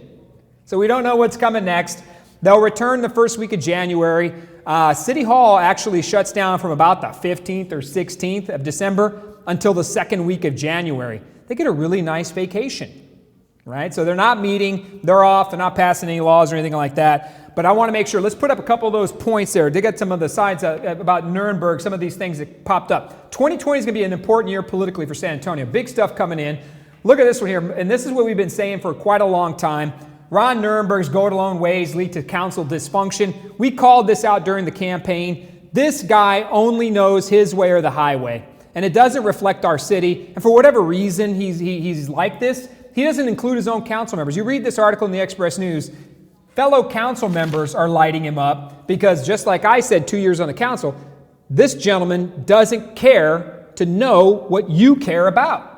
So we don't know what's coming next. They'll return the first week of January. City Hall actually shuts down from about the 15th or 16th of December until the second week of January. They get a really nice vacation, right? So they're not meeting. They're off. They're not passing any laws or anything like that. But I want to make sure, let's put up a couple of those points there. Dig at some of the sides about Nuremberg, some of these things that popped up. 2020 is going to be an important year politically for San Antonio. Big stuff coming in. Look at this one here, and this is what we've been saying for quite a long time. Ron Nuremberg's go-it-alone ways lead to council dysfunction. We called this out during the campaign. This guy only knows his way or the highway, and it doesn't reflect our city. And for whatever reason he's like this, he doesn't include his own council members. You read this article in the Express News, fellow council members are lighting him up because just like I said 2 years on the council, this gentleman doesn't care to know what you care about.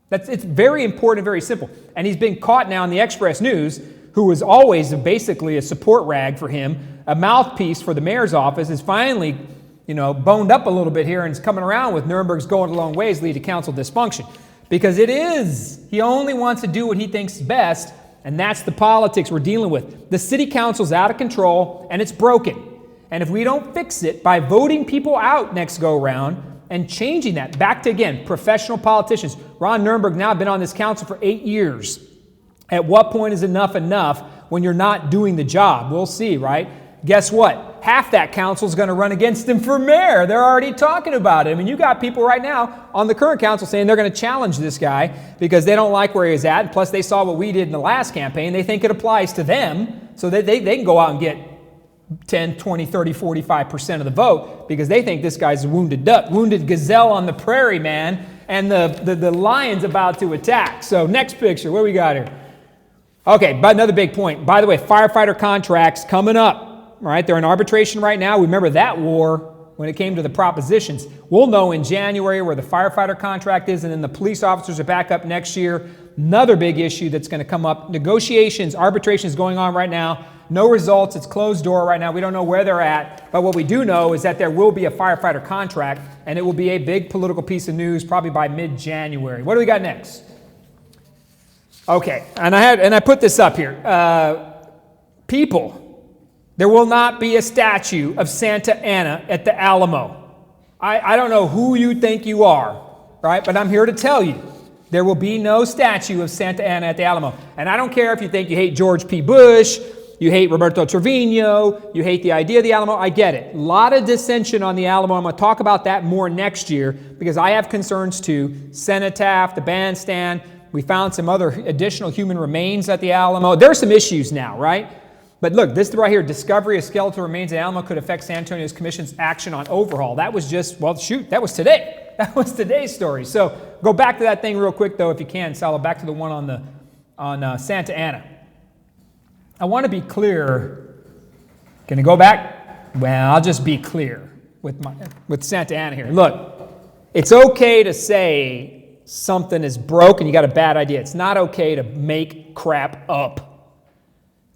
It's very important and very simple. And he's been caught now in the Express News, who was always basically a support rag for him, a mouthpiece for the mayor's office, is finally, boned up a little bit here and is coming around with Nuremberg's going along ways lead to council dysfunction. Because it is. He only wants to do what he thinks is best. And that's the politics we're dealing with. The city council's out of control, and it's broken. And if we don't fix it by voting people out next go-round and changing that back to, again, professional politicians. Ron Nuremberg now been on this council for 8 years. At what point is enough when you're not doing the job? We'll see, right? Guess what? Half that council is going to run against him for mayor. They're already talking about it. I mean, you got people right now on the current council saying they're going to challenge this guy because they don't like where he's at. And plus, they saw what we did in the last campaign. They think it applies to them. So that they can go out and get 10, 20, 30, 45% of the vote because they think this guy's a wounded duck, wounded gazelle on the prairie, man. And the lion's about to attack. So next picture, what we got here? Okay, but another big point. By the way, firefighter contracts coming up. Right, they're in arbitration right now. Remember that war when it came to the propositions. We'll know in January where the firefighter contract is, and then the police officers are back up next year. Another big issue that's going to come up. Negotiations, arbitration is going on right now. No results. It's closed door right now. We don't know where they're at. But what we do know is that there will be a firefighter contract, and it will be a big political piece of news probably by mid-January. What do we got next? Okay, and I put this up here. People. There will not be a statue of Santa Anna at the Alamo. I don't know who you think you are, right? But I'm here to tell you, there will be no statue of Santa Anna at the Alamo. And I don't care if you think you hate George P. Bush, you hate Roberto Trevino, you hate the idea of the Alamo. I get it. A lot of dissension on the Alamo. I'm going to talk about that more next year because I have concerns too. Cenotaph, the bandstand. We found some other additional human remains at the Alamo. There are some issues now, right? But look, this right here, discovery of skeletal remains at Alamo could affect San Antonio's commission's action on overhaul. That was just, well, shoot, that was today. That was today's story. So go back to that thing real quick, though, if you can, Salo, back to the one on Santa Anna. I want to be clear. Can I go back? Well, I'll just be clear with Santa Anna here. Look, it's okay to say something is broke and you got a bad idea. It's not okay to make crap up.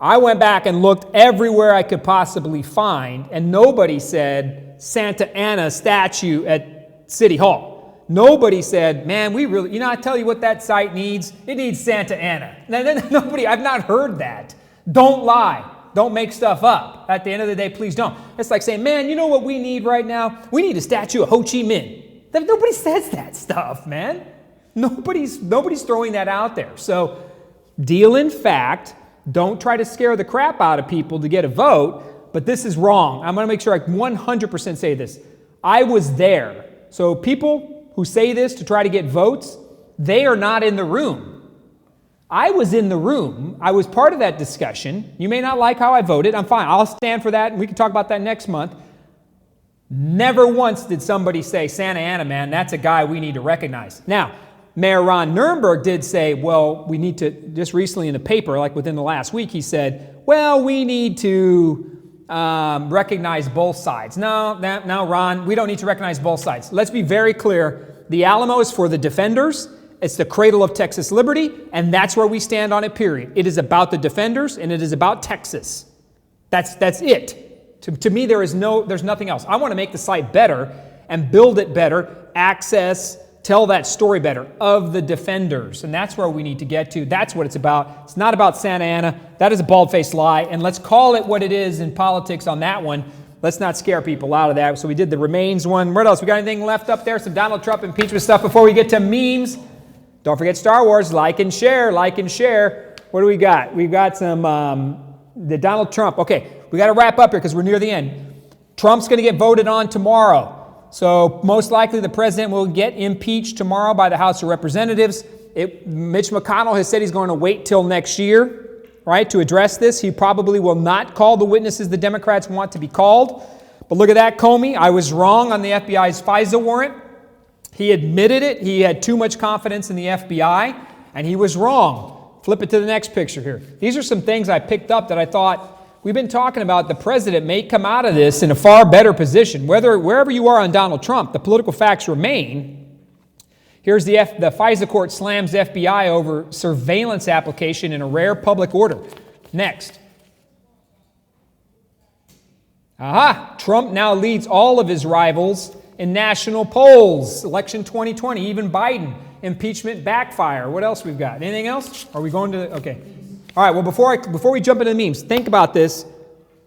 I went back and looked everywhere I could possibly find, and nobody said Santa Anna statue at City Hall. Nobody said, man, we really, I tell you what that site needs? It needs Santa Anna. Nobody, I've not heard that. Don't lie. Don't make stuff up. At the end of the day, please don't. It's like saying, man, you know what we need right now? We need a statue of Ho Chi Minh. Nobody says that stuff, man. Nobody's throwing that out there. So deal in fact. Don't try to scare the crap out of people to get a vote, but this is wrong. I'm going to make sure I 100% say this. I was there. So people, who say this to try to get votes, they are not in the room. I was in the room. I was part of that discussion. You may not like how I voted. I'm fine. I'll stand for that, and we can talk about that next month. Never once did somebody say, Santa Ana, man, that's a guy we need to recognize. Now, Mayor Ron Nirenberg did say, well, we need to, just recently in the paper, like within the last week, he said, well, we need to recognize both sides. No, Ron, we don't need to recognize both sides. Let's be very clear. The Alamo is for the defenders. It's the cradle of Texas liberty, and that's where we stand on it, period. It is about the defenders, and it is about Texas. That's it. To me, there's nothing else. I want to make the site better and build it better, access, tell that story better of the defenders. And that's where we need to get to. That's what it's about. It's not about Santa Ana. That is a bald-faced lie. And let's call it what it is in politics on that one. Let's not scare people out of that. So we did the remains one. What else? We got anything left up there? Some Donald Trump impeachment stuff before we get to memes. Don't forget Star Wars. Like and share. Like and share. What do we got? We've got some the Donald Trump. Okay, we got to wrap up here because we're near the end. Trump's going to get voted on tomorrow. So most likely the president will get impeached tomorrow by the House of Representatives. Mitch McConnell has said he's going to wait till next year, right, to address this. He probably will not call the witnesses the Democrats want to be called. But look at that, Comey. I was wrong on the FBI's FISA warrant. He admitted it. He had too much confidence in the FBI, and he was wrong. Flip it to the next picture here. These are some things I picked up that I thought, we've been talking about the president may come out of this in a far better position. Wherever you are on Donald Trump, the political facts remain. Here's the FISA court slams FBI over surveillance application in a rare public order. Next. Aha! Trump now leads all of his rivals in national polls. Election 2020, even Biden. Impeachment backfire. What else we've got? Anything else? Are we going to... Okay. All right, well, before we jump into the memes, think about this.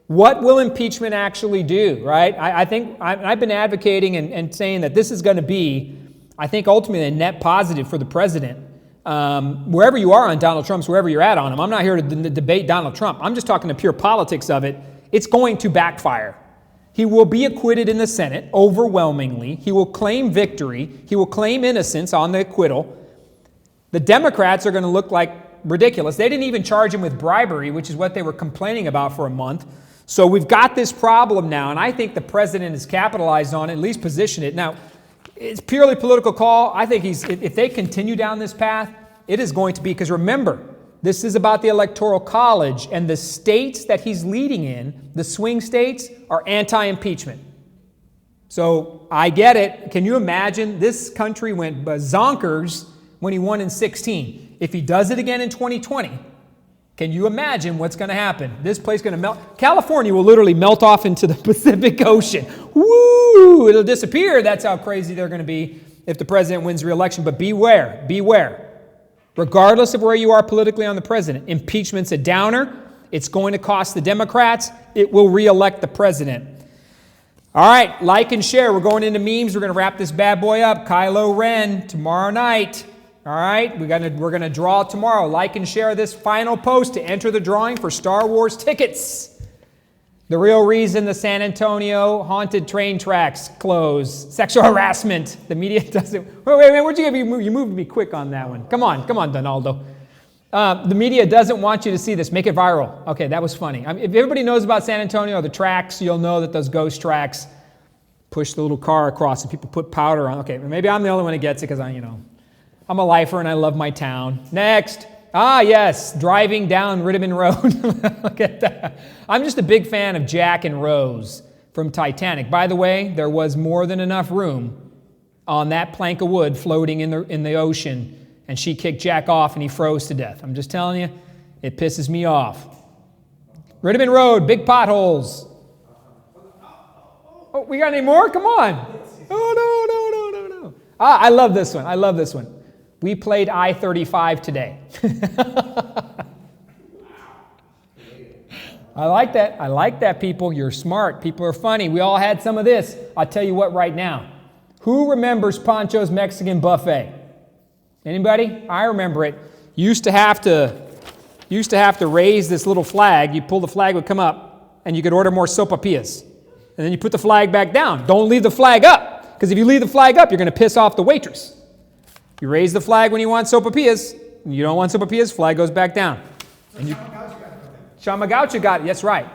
What will impeachment actually do, right? I think I've been advocating and saying that this is going to be, I think, ultimately a net positive for the president. Wherever you are on Donald Trump's, wherever you're at on him, I'm not here to debate Donald Trump. I'm just talking the pure politics of it. It's going to backfire. He will be acquitted in the Senate overwhelmingly. He will claim victory. He will claim innocence on the acquittal. The Democrats are going to look like ridiculous. They didn't even charge him with bribery, which is what they were complaining about for a month. So we've got this problem now, and I think the president has capitalized on it, at least positioned it. Now, it's purely political call. I think if they continue down this path, it is going to be, because remember, this is about the Electoral College, and the states that he's leading in, the swing states, are anti-impeachment. So I get it. Can you imagine? This country went zonkers when he won in 2016. If he does it again in 2020, can you imagine what's going to happen? This place is going to melt. California will literally melt off into the Pacific Ocean. Woo! It'll disappear. That's how crazy they're going to be if the president wins re-election. But beware, beware. Regardless of where you are politically on the president, impeachment's a downer. It's going to cost the Democrats. It will re-elect the president. All right, like and share. We're going into memes. We're going to wrap this bad boy up. Kylo Ren tomorrow night. All right, we're going to draw tomorrow. Like and share this final post to enter the drawing for Star Wars tickets. The real reason the San Antonio haunted train tracks close. Sexual harassment. The media doesn't... Wait, where'd you get me? You moved me quick on that one. Come on, Donaldo. The media doesn't want you to see this. Make it viral. Okay, that was funny. If everybody knows about San Antonio, the tracks, you'll know that those ghost tracks push the little car across and people put powder on. Okay, maybe I'm the only one that gets it because I'm a lifer and I love my town. Next. Ah, yes, driving down Rittiman Road. Look at that. I'm just a big fan of Jack and Rose from Titanic. By the way, there was more than enough room on that plank of wood floating in the ocean, and she kicked Jack off and he froze to death. I'm just telling you, it pisses me off. Rittiman Road, big potholes. Oh, we got any more? Come on. Oh, no. Ah, I love this one. We played I-35 today. I like that, people. You're smart. People are funny. We all had some of this. I'll tell you what right now. Who remembers Pancho's Mexican Buffet? Anybody? I remember it. You used to have to raise this little flag. You pull the flag, would come up, and you could order more sopapillas. And then you put the flag back down. Don't leave the flag up. Because if you leave the flag up, you're going to piss off the waitress. You raise the flag when you want sopapillas. You don't want sopapillas, flag goes back down. And Shamagaucha got it. That's right.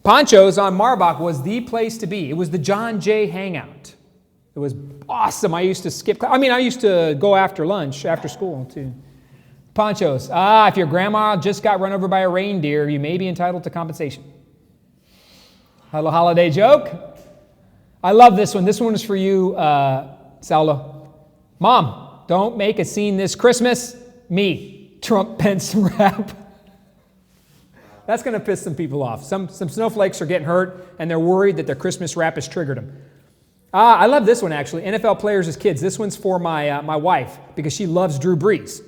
Pancho's on Marbach was the place to be. It was the John Jay hangout. It was awesome. I used to skip. I used to go after lunch, after school, too. Pancho's. If your grandma just got run over by a reindeer, you may be entitled to compensation. Hello, holiday joke. I love this one. This one is for you, Saulo. Mom, don't make a scene this Christmas. Me, Trump Pence rap. That's going to piss some people off. Some snowflakes are getting hurt, and they're worried that their Christmas rap has triggered them. I love this one, actually. NFL players as kids. This one's for my wife, because she loves Drew Brees.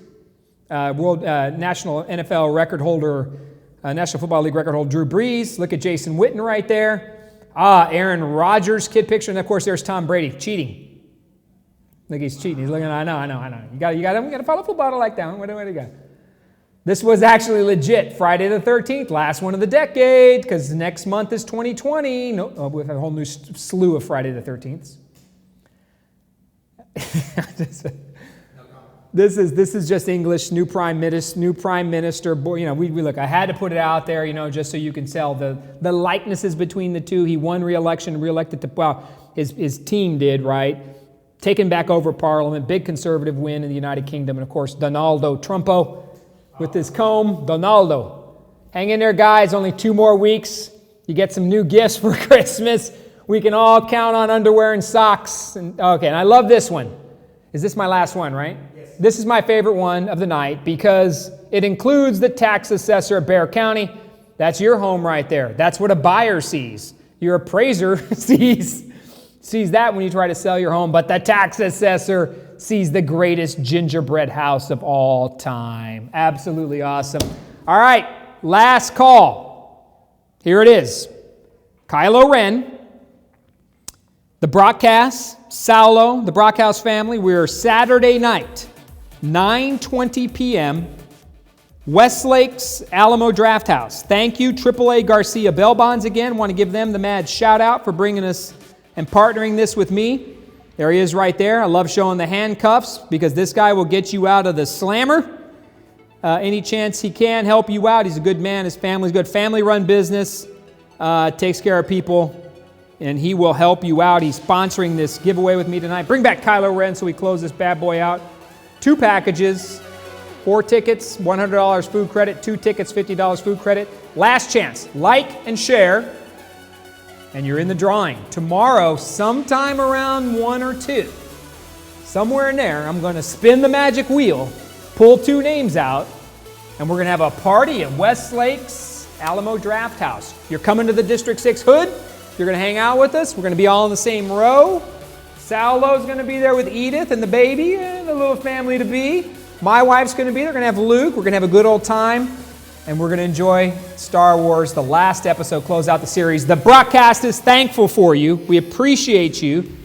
National NFL record holder, National Football League record holder Drew Brees. Look at Jason Witten right there. Aaron Rodgers kid picture. And, of course, there's Tom Brady cheating. Look, he's cheating. He's looking, I know. You got to follow football like that. What do you got? This was actually legit. Friday the 13th, last one of the decade, because next month is 2020. We have a whole new slew of Friday the 13th. This is just English. New prime minister. Boy, we look. I had to put it out there, just so you can tell the likenesses between the two. He won re-election, reelected to his team did, right? Taken back over Parliament, big conservative win in the United Kingdom, and of course Donaldo Trumpo. With his comb, Donaldo. Hang in there, guys. Only 2 more weeks. You get some new gifts for Christmas. We can all count on underwear and socks. And I love this one. Is this my last one, right? Yes. This is my favorite one of the night because it includes the tax assessor of Bexar County. That's your home right there. That's what a buyer sees. Your appraiser sees that when you try to sell your home. But the tax assessor sees the greatest gingerbread house of all time. Absolutely awesome. All right, last call. Here it is. Kylo Ren, the Brockhouse, Saulo, the Brockhouse family. We're Saturday night, 9:20 p.m., Westlake's Alamo Draft House. Thank you, AAA Garcia Bell Bonds again. Want to give them the mad shout out for bringing us and partnering this with me. There he is right there. I love showing the handcuffs because this guy will get you out of the slammer. Any chance he can help you out. He's a good man. His family's good. Family-run business. Takes care of people. And he will help you out. He's sponsoring this giveaway with me tonight. Bring back Kylo Ren so we close this bad boy out. 2 packages. 4 tickets, $100 food credit. 2 tickets, $50 food credit. Last chance. Like and share. And you're in the drawing. Tomorrow, sometime around 1 or 2, somewhere in there, I'm going to spin the magic wheel, pull 2 names out, and we're going to have a party at Westlake's Alamo Draft House. You're coming to the District 6 hood. You're going to hang out with us. We're going to be all in the same row. Saulo's going to be there with Edith and the baby and the little family to be. My wife's going to be there. We're going to have Luke. We're going to have a good old time. And we're going to enjoy Star Wars, the last episode, close out the series. The broadcast is thankful for you. We appreciate you.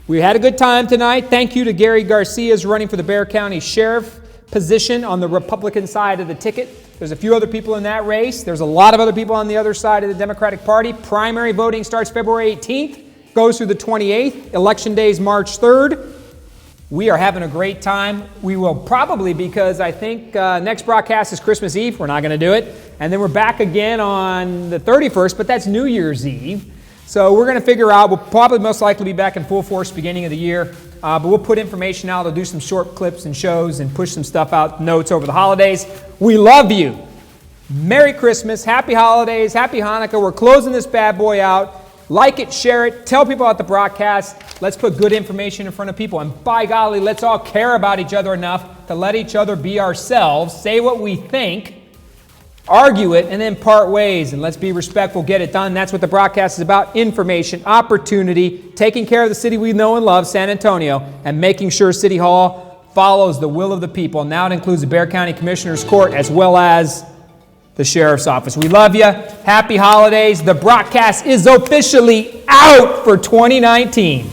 We had a good time tonight. Thank you to Gary Garcia, who's running for the Bexar County Sheriff position on the Republican side of the ticket. There's a few other people in that race. There's a lot of other people on the other side of the Democratic Party. Primary voting starts February 18th, goes through the 28th. Election day is March 3rd. We are having a great time. We will probably, because I think next broadcast is Christmas Eve. We're not going to do it. And then we're back again on the 31st, but that's New Year's Eve. So we're going to figure out, we'll probably most likely be back in full force beginning of the year. But we'll put information out. We'll do some short clips and shows and push some stuff out, notes over the holidays. We love you. Merry Christmas. Happy holidays. Happy Hanukkah. We're closing this bad boy out. Like it, share it, tell people about the broadcast. Let's put good information in front of people. And by golly, let's all care about each other enough to let each other be ourselves, say what we think, argue it, and then part ways. And let's be respectful, get it done. That's what the broadcast is about. Information, opportunity, taking care of the city we know and love, San Antonio, and making sure City Hall follows the will of the people. Now it includes the Bexar County Commissioner's Court as well as the Sheriff's Office. We love you. Happy holidays. The broadcast is officially out for 2019.